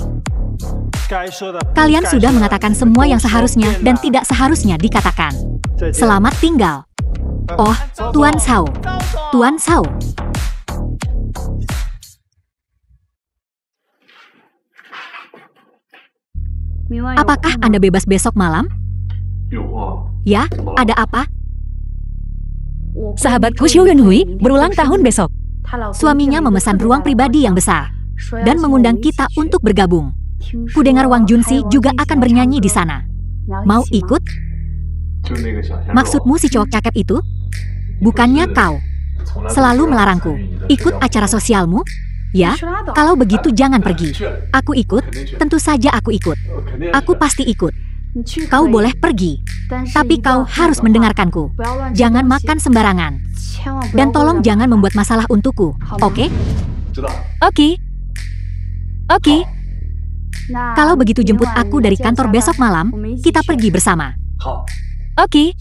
Kalian sudah mengatakan semua yang seharusnya dan tidak seharusnya dikatakan. Selamat tinggal. Oh, Tuan Cao. Tuan Cao. Apakah Anda bebas besok malam? Ya, ada apa? Sahabatku Xiu Yunhui berulang tahun besok. Suaminya memesan ruang pribadi yang besar dan mengundang kita untuk bergabung. Kudengar Wang Junsi juga akan bernyanyi di sana. Mau ikut? Maksudmu si cowok cakep itu? Bukannya kau selalu melarangku ikut acara sosialmu? Ya, kalau begitu jangan pergi. Aku ikut, tentu saja aku ikut. Aku pasti ikut. Kau boleh pergi, tapi kau harus mendengarkanku. Jangan makan sembarangan. Dan tolong jangan membuat masalah untukku, oke? Oke. Oke. Kalau begitu jemput aku dari kantor besok malam, kita pergi bersama. Oke.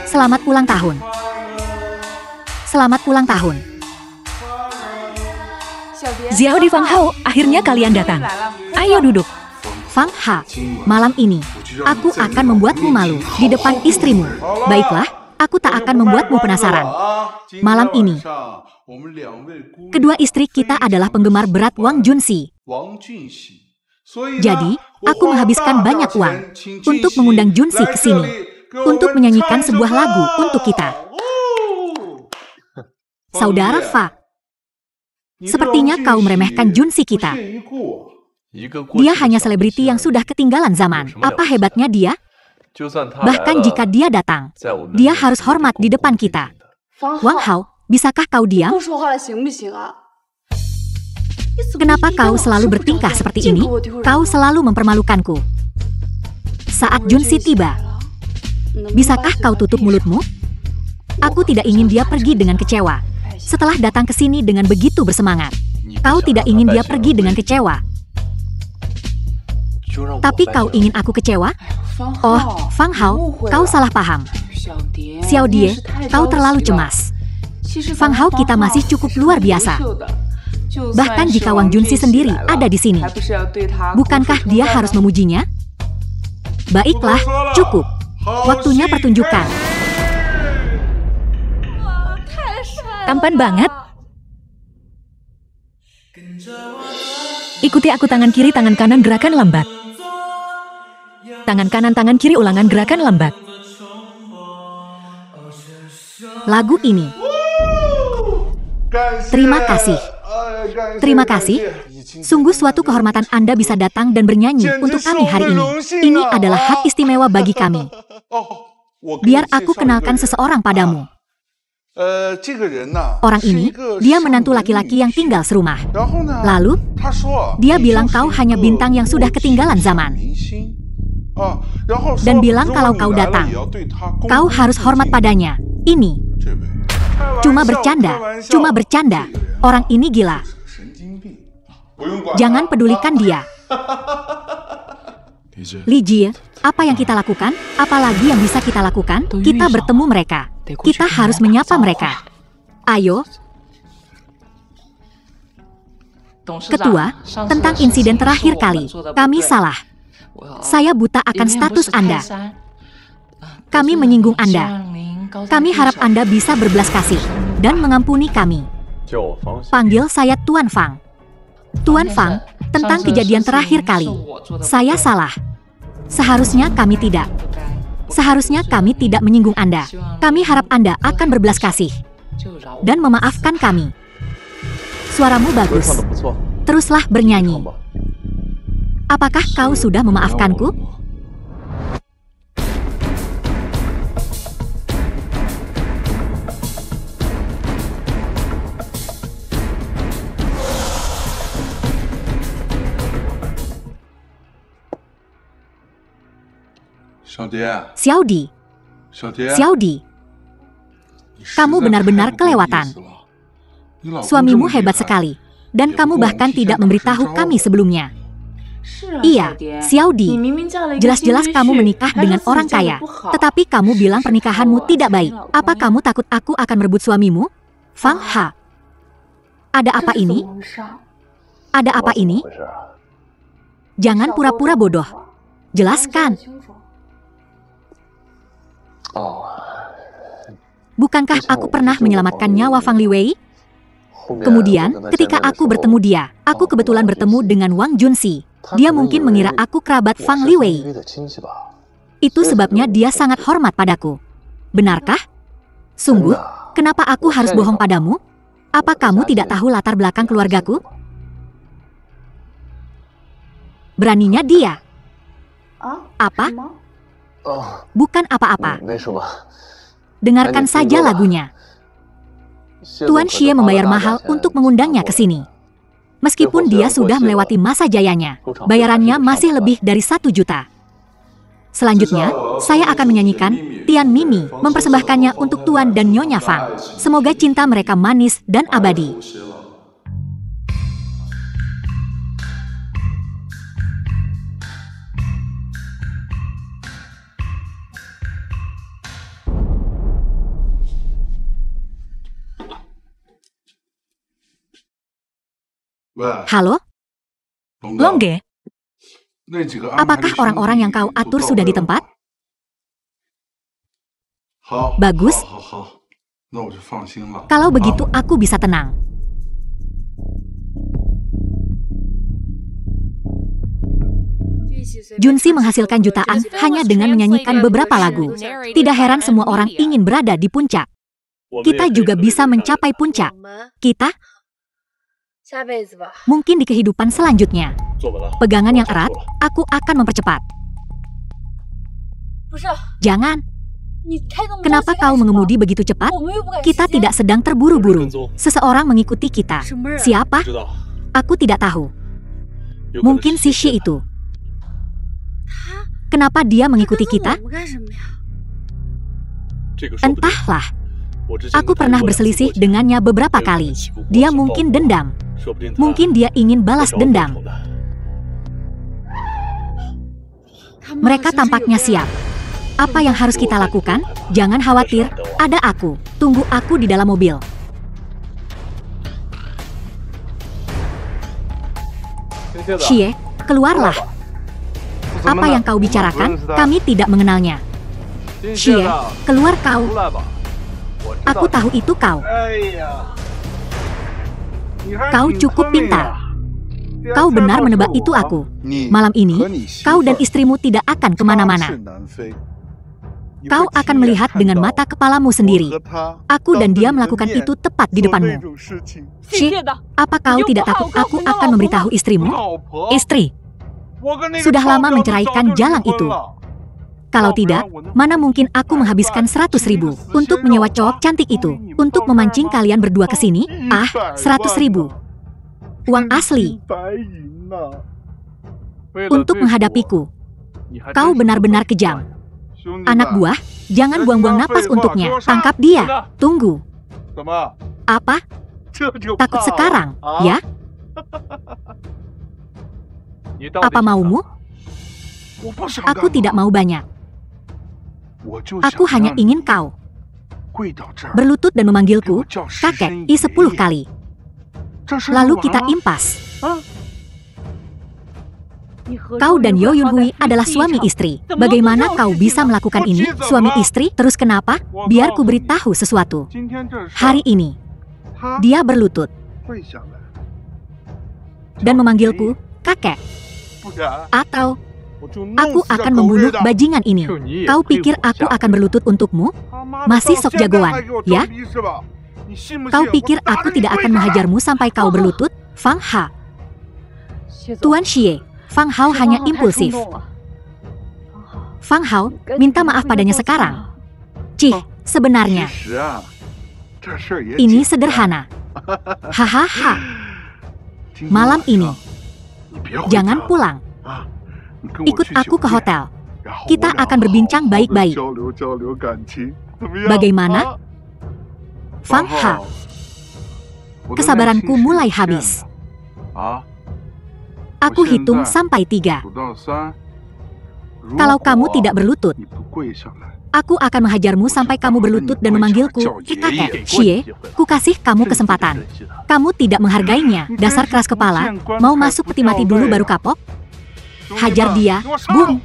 Selamat ulang tahun. Selamat ulang tahun. Xiao Di Fang Hao, akhirnya kalian datang. Ayo duduk. Fang Ha, malam ini, aku akan membuatmu malu di depan istrimu. Baiklah, aku tak akan membuatmu penasaran. Malam ini, kedua istri kita adalah penggemar berat Wang Junsi. Jadi, aku menghabiskan banyak uang untuk mengundang Junsi ke sini, untuk menyanyikan sebuah lagu untuk kita. Saudara Fa, sepertinya kau meremehkan Junsi kita. Dia hanya selebriti yang sudah ketinggalan zaman. Apa hebatnya dia? Bahkan jika dia datang, dia harus hormat di depan kita. Wang Hao, bisakah kau diam? Kenapa kau selalu bertingkah seperti ini? Kau selalu mempermalukanku. Saat Junsi tiba, bisakah kau tutup mulutmu? Aku tidak ingin dia pergi dengan kecewa. Setelah datang ke sini dengan begitu bersemangat. Kau tidak ingin dia pergi dengan kecewa. Tapi kau ingin aku kecewa? Oh, Fang Hao, kau salah paham. Xiao Die, kau terlalu cemas. Fang Hao kita masih cukup luar biasa. Bahkan jika Wang Junsi sendiri ada di sini. Bukankah dia harus memujinya? Baiklah, cukup. Waktunya pertunjukan. Tampan banget. Ikuti aku tangan kiri, tangan kanan, gerakan lambat. Tangan kanan, tangan kiri, ulangan gerakan lambat. Lagu ini. Terima kasih. Terima kasih. Sungguh suatu kehormatan Anda bisa datang dan bernyanyi untuk kami hari ini. Ini adalah hak istimewa bagi kami. Biar aku kenalkan seseorang padamu. Orang ini, dia menantu laki-laki yang tinggal serumah. Lalu, dia bilang kau hanya bintang yang sudah ketinggalan zaman. Dan bilang kalau kau datang, kau harus hormat padanya. Ini. Cuma bercanda, cuma bercanda. Orang ini gila. Jangan pedulikan dia. Li Jie, apa yang kita lakukan? Apalagi yang bisa kita lakukan? Kita bertemu mereka. Kita harus menyapa mereka. Ayo. Ketua, tentang insiden terakhir kali, kami salah. Saya buta akan status Anda. Kami menyinggung Anda. Kami harap Anda bisa berbelas kasih dan mengampuni kami. Panggil saya Tuan Fang. Tuan Fang, tentang kejadian terakhir kali, saya salah. Seharusnya kami tidak. Seharusnya kami tidak menyinggung Anda. Kami harap Anda akan berbelas kasih dan memaafkan kami. Suaramu bagus. Teruslah bernyanyi. Apakah kau sudah memaafkanku? Xiao Di. Xiao Di. Kamu benar-benar kelewatan. Suamimu hebat sekali. Dan kamu bahkan tidak memberitahu kami sebelumnya. Iya, Xiao Di. Jelas-jelas kamu menikah dengan orang kaya. Tetapi kamu bilang pernikahanmu tidak baik. Apa kamu takut aku akan merebut suamimu? Fang Ha. Ada apa ini? Ada apa ini? Jangan pura-pura bodoh. Jelaskan. Bukankah aku pernah menyelamatkan nyawa Fang Liwei? Kemudian, ketika aku bertemu dia, aku kebetulan bertemu dengan Wang Junsi. Dia mungkin mengira aku kerabat Fang Liwei. Itu sebabnya dia sangat hormat padaku. Benarkah? Sungguh, kenapa aku harus bohong padamu? Apa kamu tidak tahu latar belakang keluargaku? Beraninya dia. Apa? Bukan apa-apa. Dengarkan saja lagunya. Tuan Xie membayar mahal untuk mengundangnya ke sini. Meskipun dia sudah melewati masa jayanya, bayarannya masih lebih dari 1 juta. Selanjutnya, saya akan menyanyikan Tian Mimi, mempersembahkannya untuk Tuan dan Nyonya Fang. Semoga cinta mereka manis dan abadi. Halo? Longge, Apakah orang-orang yang kau atur sudah di tempat? Bagus. Kalau begitu aku bisa tenang. Junsi menghasilkan jutaan hanya dengan menyanyikan beberapa lagu. Tidak heran semua orang ingin berada di puncak. Kita juga bisa mencapai puncak. Kita mungkin di kehidupan selanjutnya. Pegangan yang erat, aku akan mempercepat. Jangan. Kenapa kau mengemudi begitu cepat? Kita tidak sedang terburu-buru. Seseorang mengikuti kita. Siapa? Aku tidak tahu. Mungkin si Shi itu. Kenapa dia mengikuti kita? Entahlah. Aku pernah berselisih dengannya beberapa kali. Dia mungkin dendam. Mungkin dia ingin balas dendam. Mereka tampaknya siap. Apa yang harus kita lakukan? Jangan khawatir, ada aku. Tunggu aku di dalam mobil. Xie, keluarlah. Apa yang kau bicarakan? Kami tidak mengenalnya. Xie, keluar kau. Aku tahu itu kau. Kau cukup pintar. Kau benar menebak itu aku. Malam ini, kau dan istrimu tidak akan kemana-mana. Kau akan melihat dengan mata kepalamu sendiri. Aku dan dia melakukan itu tepat di depanmu. Shi, apa kau tidak takut aku akan memberitahu istrimu? Istri, Sudah lama menceraikan Jalang itu. Kalau tidak, mana mungkin aku menghabiskan 100.000 untuk menyewa cowok cantik itu, untuk memancing kalian berdua ke sini? 100.000. Uang asli. Untuk menghadapiku. Kau benar-benar kejam. Anak buah, jangan buang-buang napas untuknya. Tangkap dia. Tunggu. Apa? Takut sekarang, ya? Apa maumu? Aku tidak mau banyak. Aku hanya ingin kau berlutut dan memanggilku kakek 10 kali. Lalu kita impas. Kau dan Yo Yun Hui adalah suami istri. Bagaimana kau bisa melakukan ini? Suami istri? Terus kenapa? Biar ku beritahu sesuatu. Hari ini, dia berlutut dan memanggilku kakek. Atau aku akan membunuh bajingan ini. Kau pikir aku akan berlutut untukmu? Masih sok jagoan, ya? Kau pikir aku tidak akan menghajarmu sampai kau berlutut? Fang Ha. Tuan Xie, Fang Hao hanya impulsif. Fang Hao, minta maaf padanya sekarang. Cih, sebenarnya ini sederhana. Hahaha. Malam ini, jangan pulang. Ikut aku ke hotel. Kita akan berbincang baik-baik. Bagaimana? Fang Ha. Kesabaranku mulai habis. Aku hitung sampai 3. Kalau kamu tidak berlutut, aku akan menghajarmu sampai kamu berlutut dan memanggilku kakek. Xie, ku kasih kamu kesempatan. Kamu tidak menghargainya. Dasar keras kepala. Mau masuk peti mati dulu baru kapok? Hajar dia. Bum.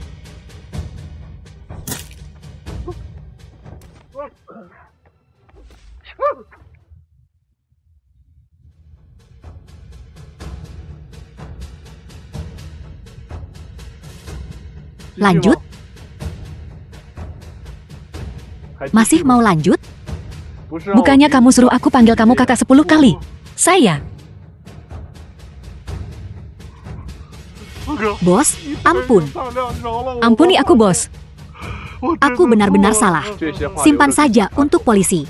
Lanjut? Masih mau lanjut? bukannya kamu suruh aku panggil kamu kakak 10 kali? Saya. Bos, ampun. Ampuni aku, bos. Aku benar-benar salah. Simpan saja untuk polisi.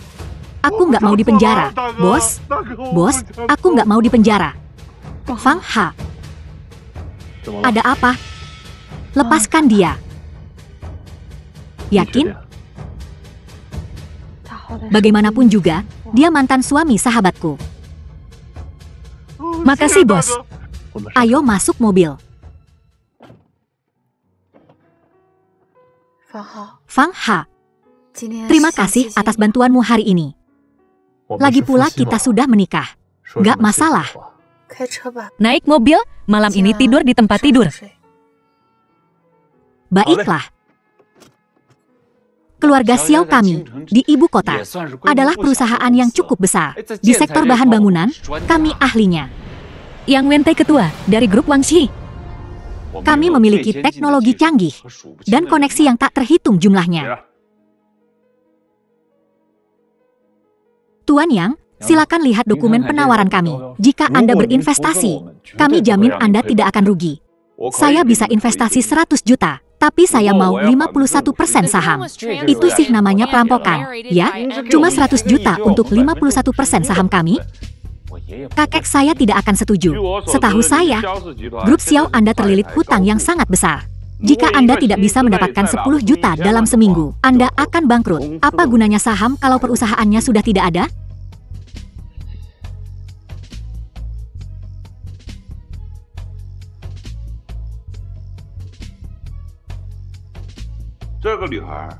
Aku nggak mau dipenjara. Bos, aku nggak mau dipenjara. Fang Ha. Ada apa? Lepaskan dia. Yakin? Bagaimanapun juga, dia mantan suami sahabatku. Makasih, bos. Ayo masuk mobil. Fang Ha, terima kasih atas bantuanmu hari ini. Lagi pula kita sudah menikah. Gak masalah. Naik mobil, malam ini tidur di tempat tidur. Baiklah. Keluarga Xiao kami di ibu kota adalah perusahaan yang cukup besar. Di sektor bahan bangunan, kami ahlinya. Yang Wente ketua dari grup Wangxi. Kami memiliki teknologi canggih dan koneksi yang tak terhitung jumlahnya. Tuan Yang, silakan lihat dokumen penawaran kami. Jika Anda berinvestasi, kami jamin Anda tidak akan rugi. Saya bisa investasi 100 juta, tapi saya mau 51% saham. Itu sih namanya perampokan, ya? Cuma 100 juta untuk 51% saham kami? Kakek saya tidak akan setuju. Setahu saya, grup Xiao Anda terlilit hutang yang sangat besar. Jika Anda tidak bisa mendapatkan 10 juta dalam seminggu, Anda akan bangkrut. Apa gunanya saham kalau perusahaannya sudah tidak ada?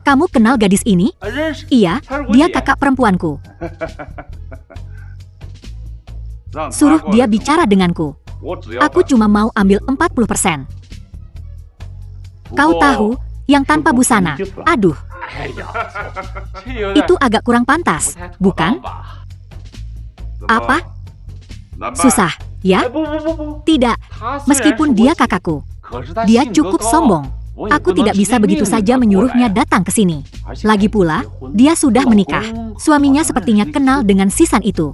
Kamu kenal gadis ini? Iya, dia kakak perempuanku. Suruh dia bicara denganku. Aku cuma mau ambil 40%. Kau tahu, yang tanpa busana. Aduh. Itu agak kurang pantas, bukan? Apa? Susah, ya? Tidak, meskipun dia kakakku. Dia cukup sombong. Aku tidak bisa begitu saja menyuruhnya datang ke sini. Lagi pula, dia sudah menikah. Suaminya sepertinya kenal dengan Sisan itu.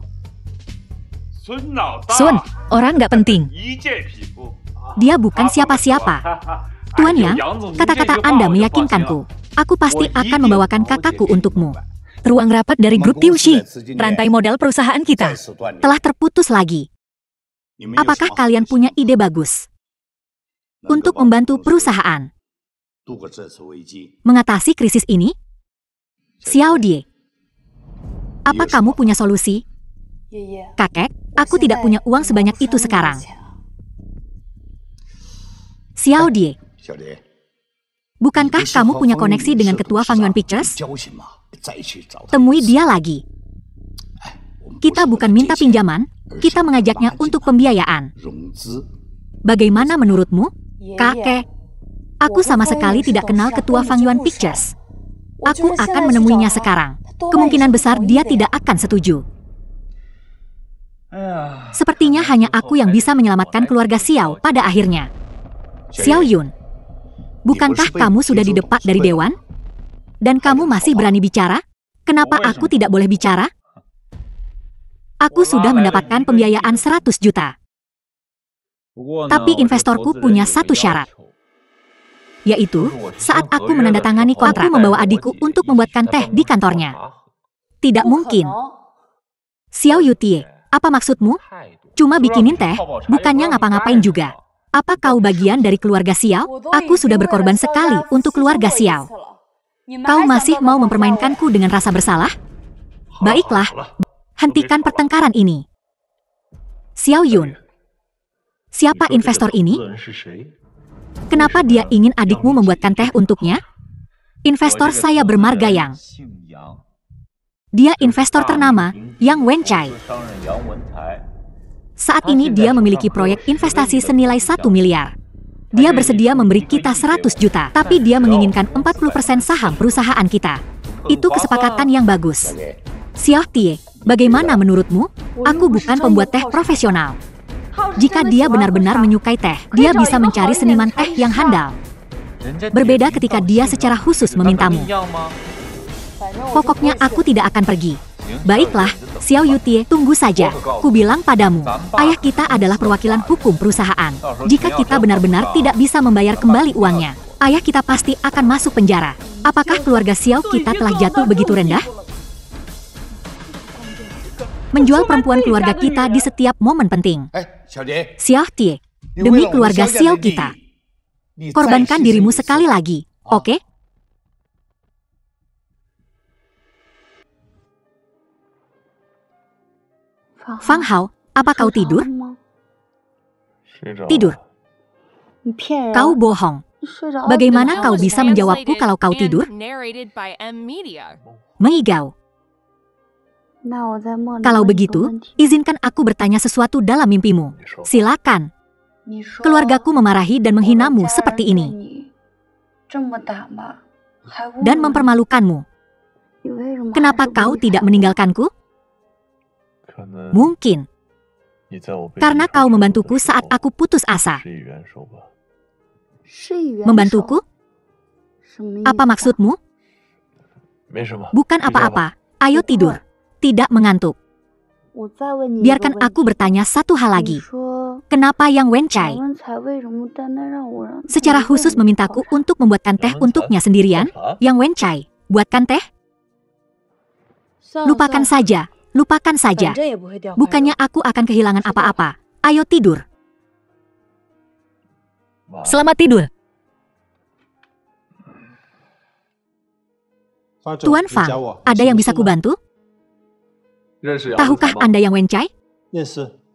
Sun, orang nggak penting. Dia bukan siapa-siapa. Tuan Yang, kata-kata Anda meyakinkanku. Aku pasti akan membawakan kakakku untukmu. Ruang rapat dari grup Tiushi, rantai modal perusahaan kita. Telah terputus lagi. Apakah kalian punya ide bagus untuk membantu perusahaan mengatasi krisis ini? Xiao Die, apa kamu punya solusi? Kakek, aku tidak punya uang sebanyak itu sekarang. Xiao Die, bukankah kamu punya koneksi dengan ketua Fang Yuan Pictures? Temui dia lagi. Kita bukan minta pinjaman, kita mengajaknya untuk pembiayaan. Bagaimana menurutmu? Kakek, aku sama sekali tidak kenal ketua Fang Yuan Pictures. Aku akan menemuinya sekarang. Kemungkinan besar dia tidak akan setuju. Sepertinya hanya aku yang bisa menyelamatkan keluarga Xiao pada akhirnya. Xiao Yun, bukankah kamu sudah didepak dari dewan? Dan kamu masih berani bicara? Kenapa aku tidak boleh bicara? Aku sudah mendapatkan pembiayaan 100 juta. Tapi investorku punya satu syarat. Yaitu, saat aku menandatangani kontrak, aku membawa adikku untuk membuatkan teh di kantornya. Tidak mungkin. Xiao Yutie, apa maksudmu? Cuma bikinin teh, bukannya ngapa-ngapain juga. Apa kau bagian dari keluarga Xiao? Aku sudah berkorban sekali untuk keluarga Xiao. Kau masih mau mempermainkanku dengan rasa bersalah? Baiklah, hentikan pertengkaran ini. Xiao Yun, siapa investor ini? Kenapa dia ingin adikmu membuatkan teh untuknya? Investor saya bermarga Yang. Dia investor ternama, Yang Wenchai. Saat ini dia memiliki proyek investasi senilai 1 miliar. Dia bersedia memberi kita 100 juta, tapi dia menginginkan 40% saham perusahaan kita. Itu kesepakatan yang bagus. Xiao Tie, bagaimana menurutmu? Aku bukan pembuat teh profesional. Jika dia benar-benar menyukai teh, dia bisa mencari seniman teh yang handal. Berbeda ketika dia secara khusus memintamu. Pokoknya aku tidak akan pergi. Baiklah, Xiao Yutie, tunggu saja. Ku bilang padamu, ayah kita adalah perwakilan hukum perusahaan. Jika kita benar-benar tidak bisa membayar kembali uangnya, ayah kita pasti akan masuk penjara. Apakah keluarga Xiao kita telah jatuh begitu rendah? Menjual perempuan keluarga kita di setiap momen penting. Xiao Tie, demi keluarga Xiao kita, korbankan dirimu sekali lagi, oke? Fang Hao, apa kau tidur? Tidur. Kau bohong. Bagaimana kau bisa menjawabku kalau kau tidur? Mengigau. Kalau begitu, izinkan aku bertanya sesuatu dalam mimpimu. Silakan. Keluargaku memarahi dan menghinamu seperti ini. Dan mempermalukanmu. Kenapa kau tidak meninggalkanku? Mungkin. Karena kau membantuku saat aku putus asa. Membantuku? Apa maksudmu? Bukan apa-apa. Ayo tidur. Tidak mengantuk. Biarkan aku bertanya satu hal lagi. Kenapa Yang Wenchai secara khusus memintaku untuk membuatkan teh untuknya sendirian? Yang Wenchai, buatkan teh? Lupakan saja. lupakan saja. Bukannya aku akan kehilangan apa-apa. Ayo tidur. Selamat tidur. Tuan Fang, ada yang bisa kubantu? Tahukah Anda Yang Wencai?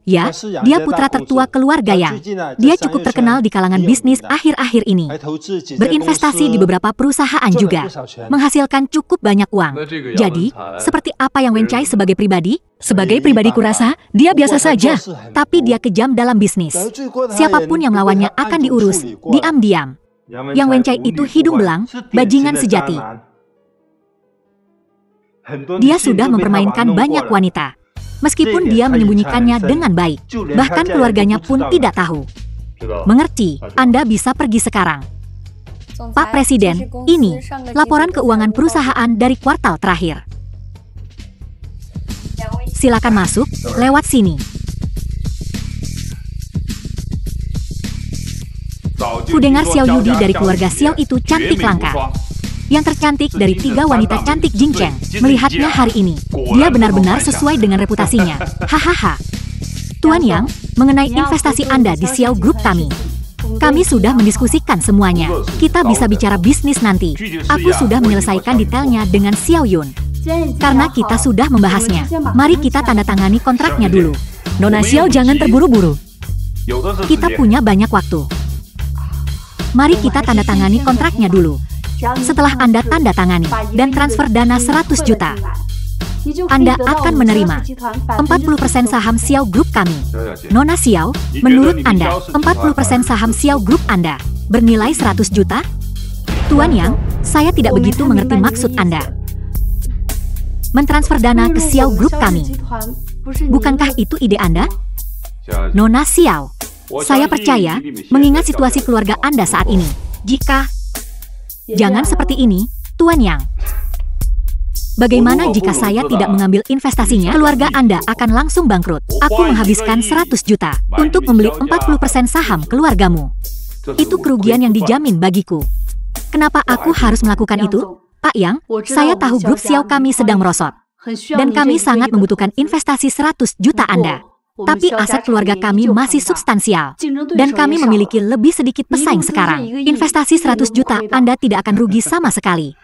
Ya, dia putra tertua keluarga Yang. Dia cukup terkenal di kalangan bisnis akhir-akhir ini. Berinvestasi di beberapa perusahaan juga. Menghasilkan cukup banyak uang. Jadi, seperti apa Yang Wencai sebagai pribadi? Sebagai pribadi kurasa, dia biasa saja. Tapi dia kejam dalam bisnis. Siapapun yang melawannya akan diurus, diam-diam. Yang Wencai itu hidung belang, bajingan sejati. Dia sudah mempermainkan banyak wanita. Meskipun dia menyembunyikannya dengan baik. Bahkan keluarganya pun tidak tahu. Mengerti, Anda bisa pergi sekarang. Pak Presiden, ini laporan keuangan perusahaan dari kuartal terakhir. Silakan masuk, lewat sini. Kudengar Xiao Yudi dari keluarga Xiao itu cantik langka. Yang tercantik dari 3 wanita cantik Jingcheng. Melihatnya hari ini, dia benar-benar sesuai dengan reputasinya. Hahaha. Tuan Yang, mengenai investasi Anda di Xiao Group kami. Kami sudah mendiskusikan semuanya. Kita bisa bicara bisnis nanti. Aku sudah menyelesaikan detailnya dengan Xiao Yun. Karena kita sudah membahasnya, mari kita tanda tangani kontraknya dulu. Nona Xiao, jangan terburu-buru. Kita punya banyak waktu. Mari kita tanda tangani kontraknya dulu. Setelah Anda tanda tangani dan transfer dana 100 juta, Anda akan menerima 40% saham Xiao Group kami. Nona Xiao, menurut Anda, 40% saham Xiao Group Anda bernilai 100 juta? Tuan Yang, saya tidak begitu mengerti maksud Anda. Mentransfer dana ke Xiao Group kami. Bukankah itu ide Anda? Nona Xiao, saya percaya, mengingat situasi keluarga Anda saat ini. Jangan seperti ini, Tuan Yang. Bagaimana jika saya tidak mengambil investasinya? Keluarga Anda akan langsung bangkrut. Aku menghabiskan 100 juta untuk membeli 40% saham keluargamu. Itu kerugian yang dijamin bagiku. Kenapa aku harus melakukan itu? Pak Yang, saya tahu grup Xiao kami sedang merosot. Dan kami sangat membutuhkan investasi 100 juta Anda. Tapi aset keluarga kami masih substansial. Dan kami memiliki lebih sedikit pesaing sekarang. Investasi 100 juta Anda tidak akan rugi sama sekali.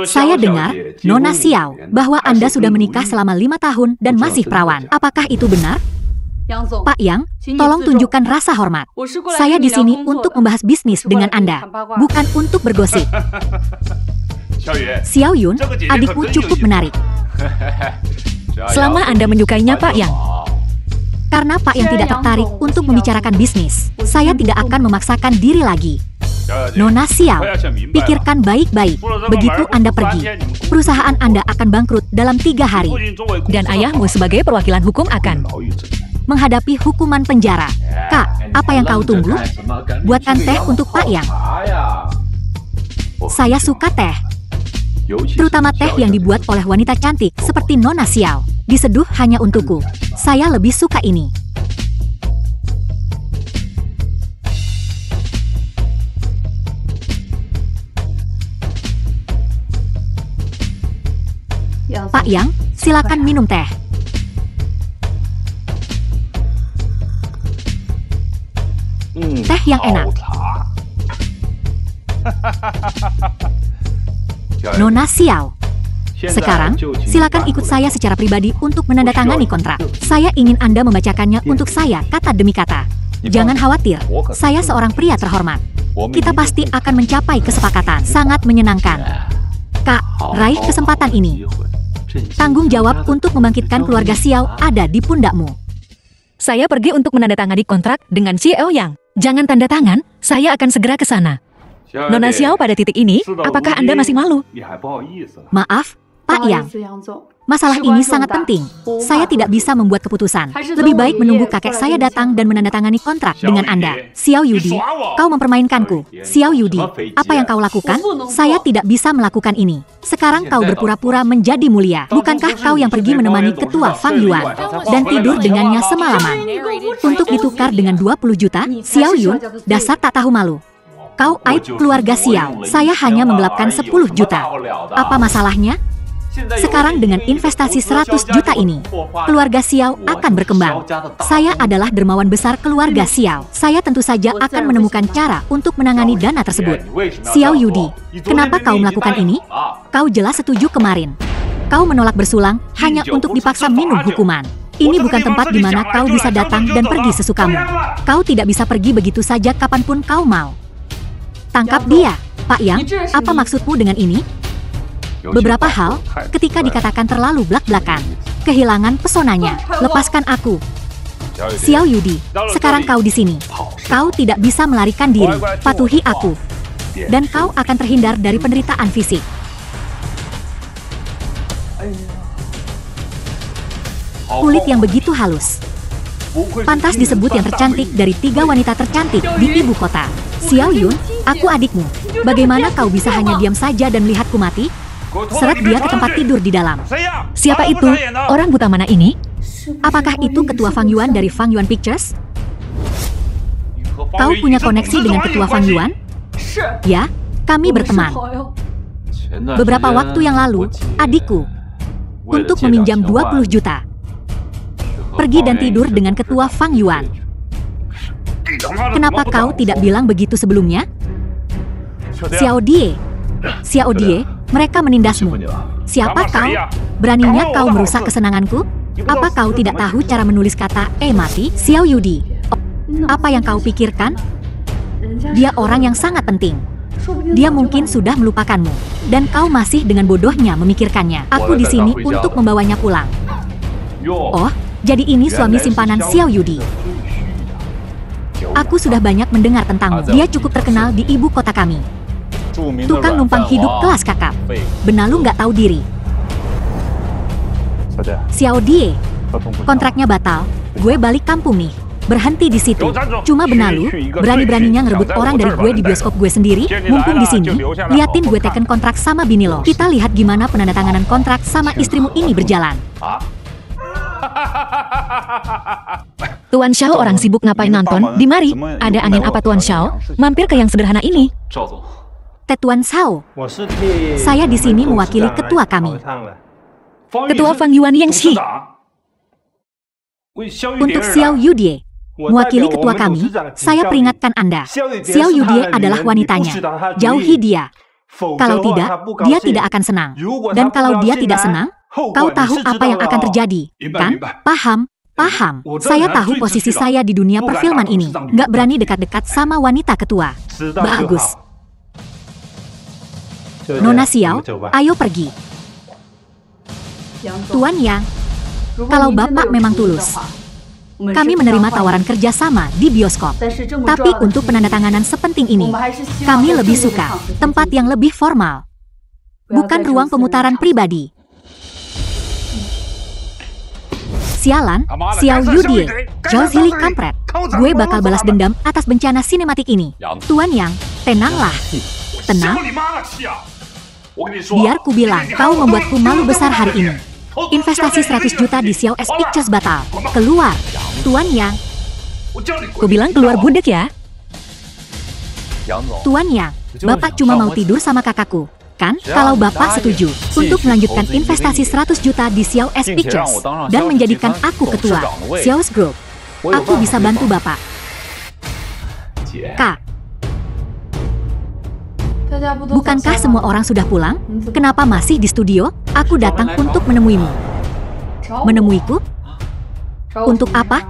Saya dengar, Nona Xiao, bahwa Anda sudah menikah selama 5 tahun dan masih perawan. Apakah itu benar? Pak Yang, tolong tunjukkan rasa hormat. Saya di sini untuk membahas bisnis dengan Anda, bukan untuk bergosip. Xiao Yun, adikku cukup menarik. Selama Anda menyukainya, Pak Yang. Karena Pak Yang tidak tertarik untuk membicarakan bisnis, saya tidak akan memaksakan diri lagi. Nona Xiao, pikirkan baik-baik. Begitu Anda pergi, perusahaan Anda akan bangkrut dalam 3 hari. Dan ayahmu sebagai perwakilan hukum akan menghadapi hukuman penjara. Kak, apa yang kau tunggu? Buatkan teh untuk Pak Yang. Saya suka teh. Terutama teh yang dibuat oleh wanita cantik seperti Nona Xiao. Diseduh hanya untukku. Saya lebih suka ini. Pak Yang, silakan minum teh. Teh yang enak. Nona Xiao. Sekarang, silakan ikut saya secara pribadi untuk menandatangani kontrak. Saya ingin Anda membacakannya untuk saya kata demi kata. Jangan khawatir, saya seorang pria terhormat. Kita pasti akan mencapai kesepakatan. Sangat menyenangkan. Kak, raih kesempatan ini. Tanggung jawab untuk membangkitkan keluarga Xiao ada di pundakmu. Saya pergi untuk menandatangani kontrak dengan Xiao Yang. Jangan tanda tangan, saya akan segera ke sana. Nona Xiao, pada titik ini, apakah Anda masih malu? Maaf, Pak Yang. Masalah ini sangat penting. Saya tidak bisa membuat keputusan. Lebih baik menunggu kakek saya datang dan menandatangani kontrak dengan Anda. Xiao Yudi, kau mempermainkanku. Xiao Yudi, apa yang kau lakukan? Saya tidak bisa melakukan ini. Sekarang kau berpura-pura menjadi mulia. Bukankah kau yang pergi menemani ketua Fang Yuan dan tidur dengannya semalaman? Untuk ditukar dengan 20 juta, Xiao Yun, dasar tak tahu malu. Kau aib keluarga Xiao. Saya hanya menggelapkan 10 juta. Apa masalahnya? Sekarang dengan investasi 100 juta ini, keluarga Xiao akan berkembang. Saya adalah dermawan besar keluarga Xiao. Saya tentu saja akan menemukan cara untuk menangani dana tersebut. Xiao Yudi, kenapa kau melakukan ini? Kau jelas setuju kemarin. Kau menolak bersulang hanya untuk dipaksa minum hukuman. Ini bukan tempat di mana kau bisa datang dan pergi sesukamu. Kau tidak bisa pergi begitu saja kapanpun kau mau. Tangkap dia, Pak Yang. Apa maksudmu dengan ini? Beberapa hal, ketika dikatakan terlalu blak-blakan, kehilangan pesonanya. Lepaskan aku. Xiao Yudi, sekarang kau di sini. Kau tidak bisa melarikan diri. Patuhi aku. Dan kau akan terhindar dari penderitaan fisik. Kulit yang begitu halus. Pantas disebut yang tercantik dari 3 wanita tercantik di ibu kota. Xiao Yun, aku adikmu. Bagaimana kau bisa hanya diam saja dan melihatku mati? Seret dia ke tempat tidur di dalam. Siapa itu? Orang buta mana ini? Apakah itu ketua Fang Yuan dari Fang Yuan Pictures? Kau punya koneksi dengan ketua Fang Yuan? Ya, kami berteman. Beberapa waktu yang lalu, adikku, untuk meminjam 20 juta. Pergi dan tidur dengan ketua Fang Yuan. Kenapa kau tidak bilang begitu sebelumnya? Xiao Die, mereka menindasmu. Siapa kau? Beraninya kau merusak kesenanganku? Apa kau tidak tahu cara menulis kata mati? Xiao Yudi, apa yang kau pikirkan? Dia orang yang sangat penting. Dia mungkin sudah melupakanmu. Dan kau masih dengan bodohnya memikirkannya. Aku di sini untuk membawanya pulang. Oh, jadi ini suami simpanan Xiao Yudi. Aku sudah banyak mendengar tentangmu. Dia cukup terkenal di ibu kota kami. Tukang numpang hidup kelas kakap. Benalu nggak tahu diri. Xiao Die, kontraknya batal. Gue balik kampung nih. Berhenti di situ. Cuma benalu, berani-beraninya ngerebut orang dari gue di bioskop gue sendiri. Mumpung di sini, liatin gue teken kontrak sama bini lo. Kita lihat gimana penandatanganan kontrak sama istrimu ini berjalan. Tuan Xiao orang sibuk ngapain nonton? Di mari, ada angin apa Tuan Xiao? Mampir ke yang sederhana ini. Tuan Xiao, saya di sini mewakili ketua kami. Ketua Fang Yuan Yang Xi. Untuk Xiao Yudie, mewakili ketua kami, saya peringatkan Anda. Xiao Yudie adalah wanitanya. Jauhi dia. Kalau tidak, dia tidak akan senang. Dan kalau dia tidak senang, kau tahu apa yang akan terjadi, kan? Paham? Paham. Saya tahu posisi saya di dunia perfilman ini. Nggak berani dekat-dekat sama wanita ketua. Bagus. Nona Xiao, ayo pergi. Tuan Yang, kalau Bapak memang tulus, kami menerima tawaran kerjasama di bioskop. Tapi untuk penandatanganan sepenting ini, kami lebih suka tempat yang lebih formal. Bukan ruang pemutaran pribadi. Sialan, Xiao Yudie, Zhao Zili kampret. Gue bakal balas dendam atas bencana sinematik ini. Tuan Yang, tenanglah. Tenang. Biar ku bilang, kau membuatku malu besar hari ini. Investasi 100 juta di Xiao S Pictures batal. Keluar. Tuan Yang. Ku bilang keluar budek ya. Tuan Yang, Bapak cuma mau tidur sama kakakku. Kan, kalau Bapak setuju untuk melanjutkan investasi 100 juta di Xiao S Pictures dan menjadikan aku ketua Xiao's Group, aku bisa bantu Bapak. Kak, bukankah semua orang sudah pulang? Kenapa masih di studio? Aku datang untuk menemuimu. Menemuiku? Untuk apa?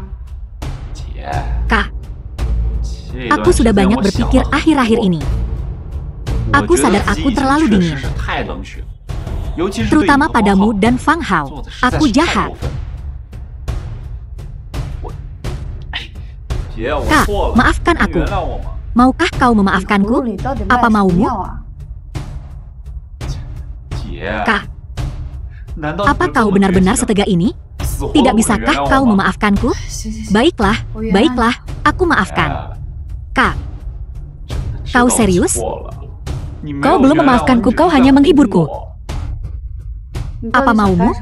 Kak, aku sudah banyak berpikir akhir-akhir ini. Aku sadar aku terlalu dingin. Terutama padamu dan Fang Hao. Aku jahat. Kak, maafkan aku. Maukah kau memaafkanku? Apa maumu? Kak, apa kau benar-benar setega ini? Tidak bisakah kau memaafkanku? Baiklah, baiklah, aku maafkan. Kak, kau serius? Kau belum memaafkanku, kau hanya menghiburku. Apa maumu?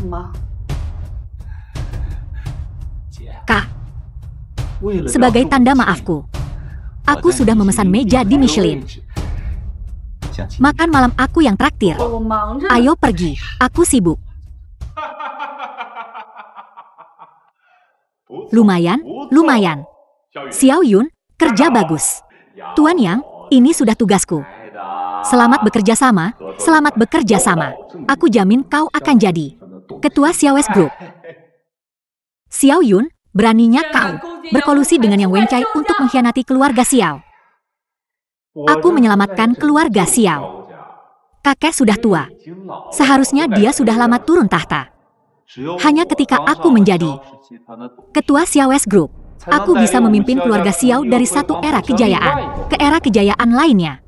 Kak, sebagai tanda maafku, aku sudah memesan meja di Michelin. Makan malam aku yang traktir. Ayo pergi, aku sibuk. Lumayan, lumayan. Xiao Yun, kerja bagus. Tuan Yang, ini sudah tugasku. Selamat bekerja sama, selamat bekerja sama. Aku jamin kau akan jadi Ketua Xiao West Group. Xiao Yun, beraninya kau berkolusi dengan Yang Wencai untuk mengkhianati keluarga Xiao. Aku menyelamatkan keluarga Xiao. Kakek sudah tua. Seharusnya dia sudah lama turun tahta. Hanya ketika aku menjadi Ketua Xiao West Group, aku bisa memimpin keluarga Xiao dari satu era kejayaan ke era kejayaan lainnya.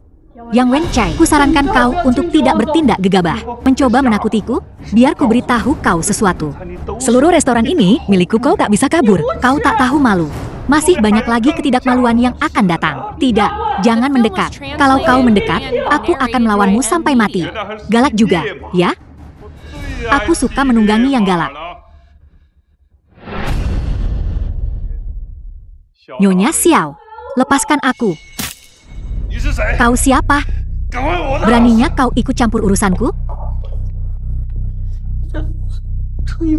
Yang Wencai, kusarankan kau untuk tidak bertindak gegabah. Mencoba menakutiku, biar ku beritahu kau sesuatu. Seluruh restoran ini milikku, kau tak bisa kabur. Kau tak tahu malu. Masih banyak lagi ketidakmaluan yang akan datang. Tidak, jangan mendekat. Kalau kau mendekat, aku akan melawanmu sampai mati. Galak juga, ya? Aku suka menunggangi yang galak. Nyonya Xiao, lepaskan aku. Kau siapa? Beraninya kau ikut campur urusanku?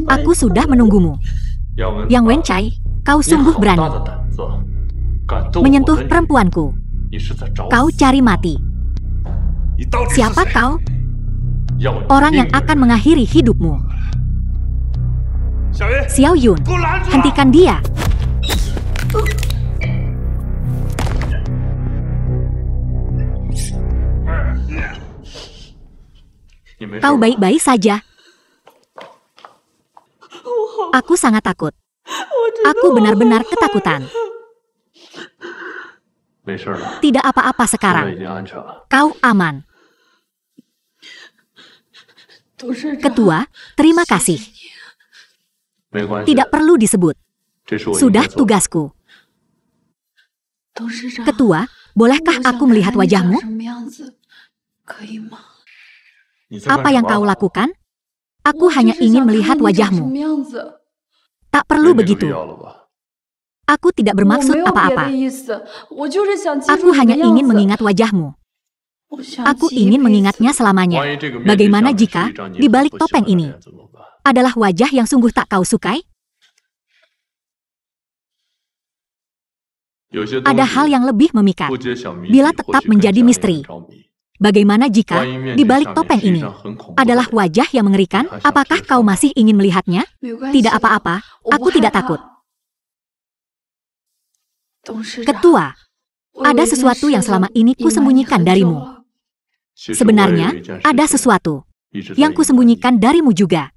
Aku sudah menunggumu. Yang Wencai, kau sungguh berani menyentuh perempuanku. Kau cari mati. Siapa kau? Orang yang akan mengakhiri hidupmu. Xiao Yun, hentikan dia. Kau baik-baik saja. Aku sangat takut. Aku benar-benar ketakutan. Tidak apa-apa sekarang. Kau aman. Ketua, terima kasih. Tidak perlu disebut. Sudah tugasku. Ketua, bolehkah aku melihat wajahmu? Apa yang kau lakukan? Aku hanya ingin melihat wajahmu. Tak perlu begitu. Aku tidak bermaksud apa-apa. Aku hanya ingin mengingat wajahmu. Aku ingin mengingatnya selamanya. Bagaimana jika di balik topeng ini adalah wajah yang sungguh tak kau sukai? Ada hal yang lebih memikat. Bila tetap menjadi misteri. Bagaimana jika di balik topeng ini adalah wajah yang mengerikan? Apakah kau masih ingin melihatnya? Tidak apa-apa, aku tidak takut. Ketua, ada sesuatu yang selama ini kusembunyikan darimu. Sebenarnya, ada sesuatu yang kusembunyikan darimu juga.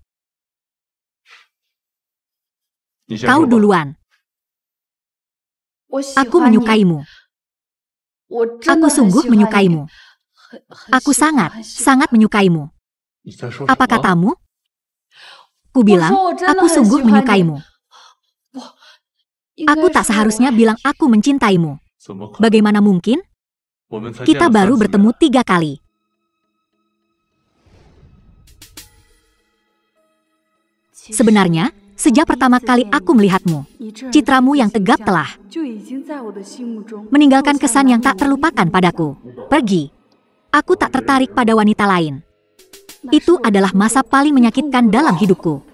Kau duluan. Aku menyukaimu. Aku sungguh menyukaimu. Aku sangat, sangat menyukaimu. Apa katamu? Ku bilang, aku sungguh menyukaimu. Aku tak seharusnya bilang aku mencintaimu. Bagaimana mungkin? Kita baru bertemu 3 kali. Sebenarnya, sejak pertama kali aku melihatmu, citramu yang tegap telah meninggalkan kesan yang tak terlupakan padaku. Pergi. Aku tak tertarik pada wanita lain. Itu adalah masa paling menyakitkan dalam hidupku.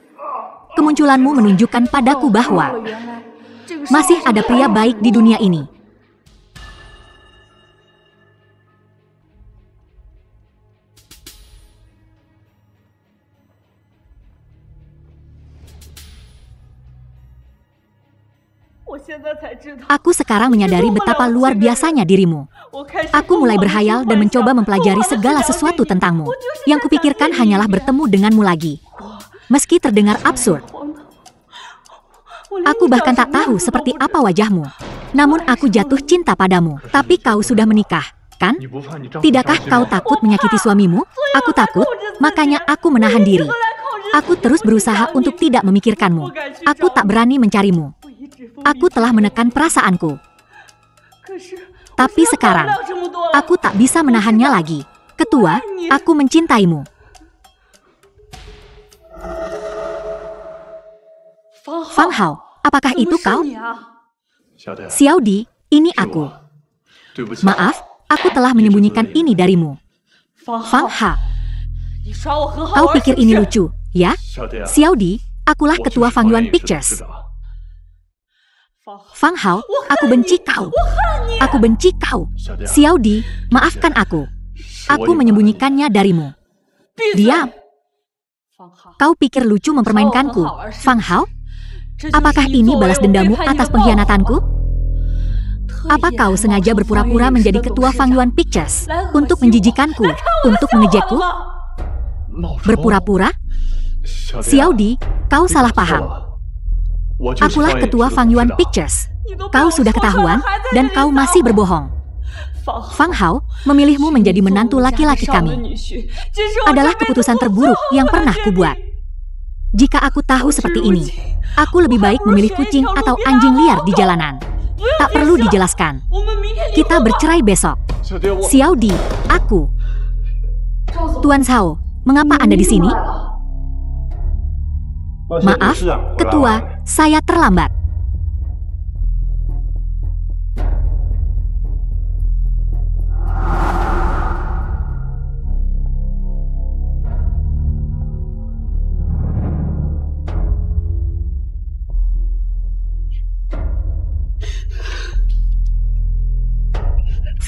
Kemunculanmu menunjukkan padaku bahwa masih ada pria baik di dunia ini. Aku sekarang menyadari betapa luar biasanya dirimu. Aku mulai berhayal dan mencoba mempelajari segala sesuatu tentangmu. Yang kupikirkan hanyalah bertemu denganmu lagi. Meski terdengar absurd. Aku bahkan tak tahu seperti apa wajahmu. Namun aku jatuh cinta padamu. Tapi kau sudah menikah, kan? Tidakkah kau takut menyakiti suamimu? Aku takut, makanya aku menahan diri. Aku terus berusaha untuk tidak memikirkanmu. Aku tak berani mencarimu. Aku telah menekan perasaanku. Tapi sekarang, aku tak bisa menahannya lagi. Ketua, aku mencintaimu. Fang Hao, apakah itu kau? Xiao Di, ini aku. Maaf, aku telah menyembunyikan ini darimu. Fang Ha, kau pikir ini lucu, ya? Xiao Di, akulah ketua Fang Yuan Pictures. Fang Hao, aku benci kau. Aku benci kau. Xiao Di, maafkan aku. Aku menyembunyikannya darimu. Diam. Kau pikir lucu mempermainkanku, Fang Hao? Apakah ini balas dendamu atas pengkhianatanku? Apa kau sengaja berpura-pura menjadi ketua Fang Yuan Pictures untuk menjijikanku, untuk mengejekku? Berpura-pura? Xiao Di, kau salah paham. Akulah ketua Fang Yuan Pictures. Kau sudah ketahuan, dan kau masih berbohong. Fang Hao, memilihmu menjadi menantu laki-laki kami adalah keputusan terburuk yang pernah kubuat. Jika aku tahu seperti ini, aku lebih baik memilih kucing atau anjing liar di jalanan. Tak perlu dijelaskan. Kita bercerai besok. Xiao Di, aku. Tuan Zhao, mengapa Anda di sini? Maaf, ketua, saya terlambat.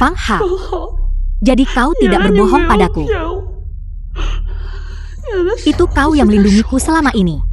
Fang Ha, jadi kau tidak berbohong padaku. Itu kau yang melindungiku selama ini.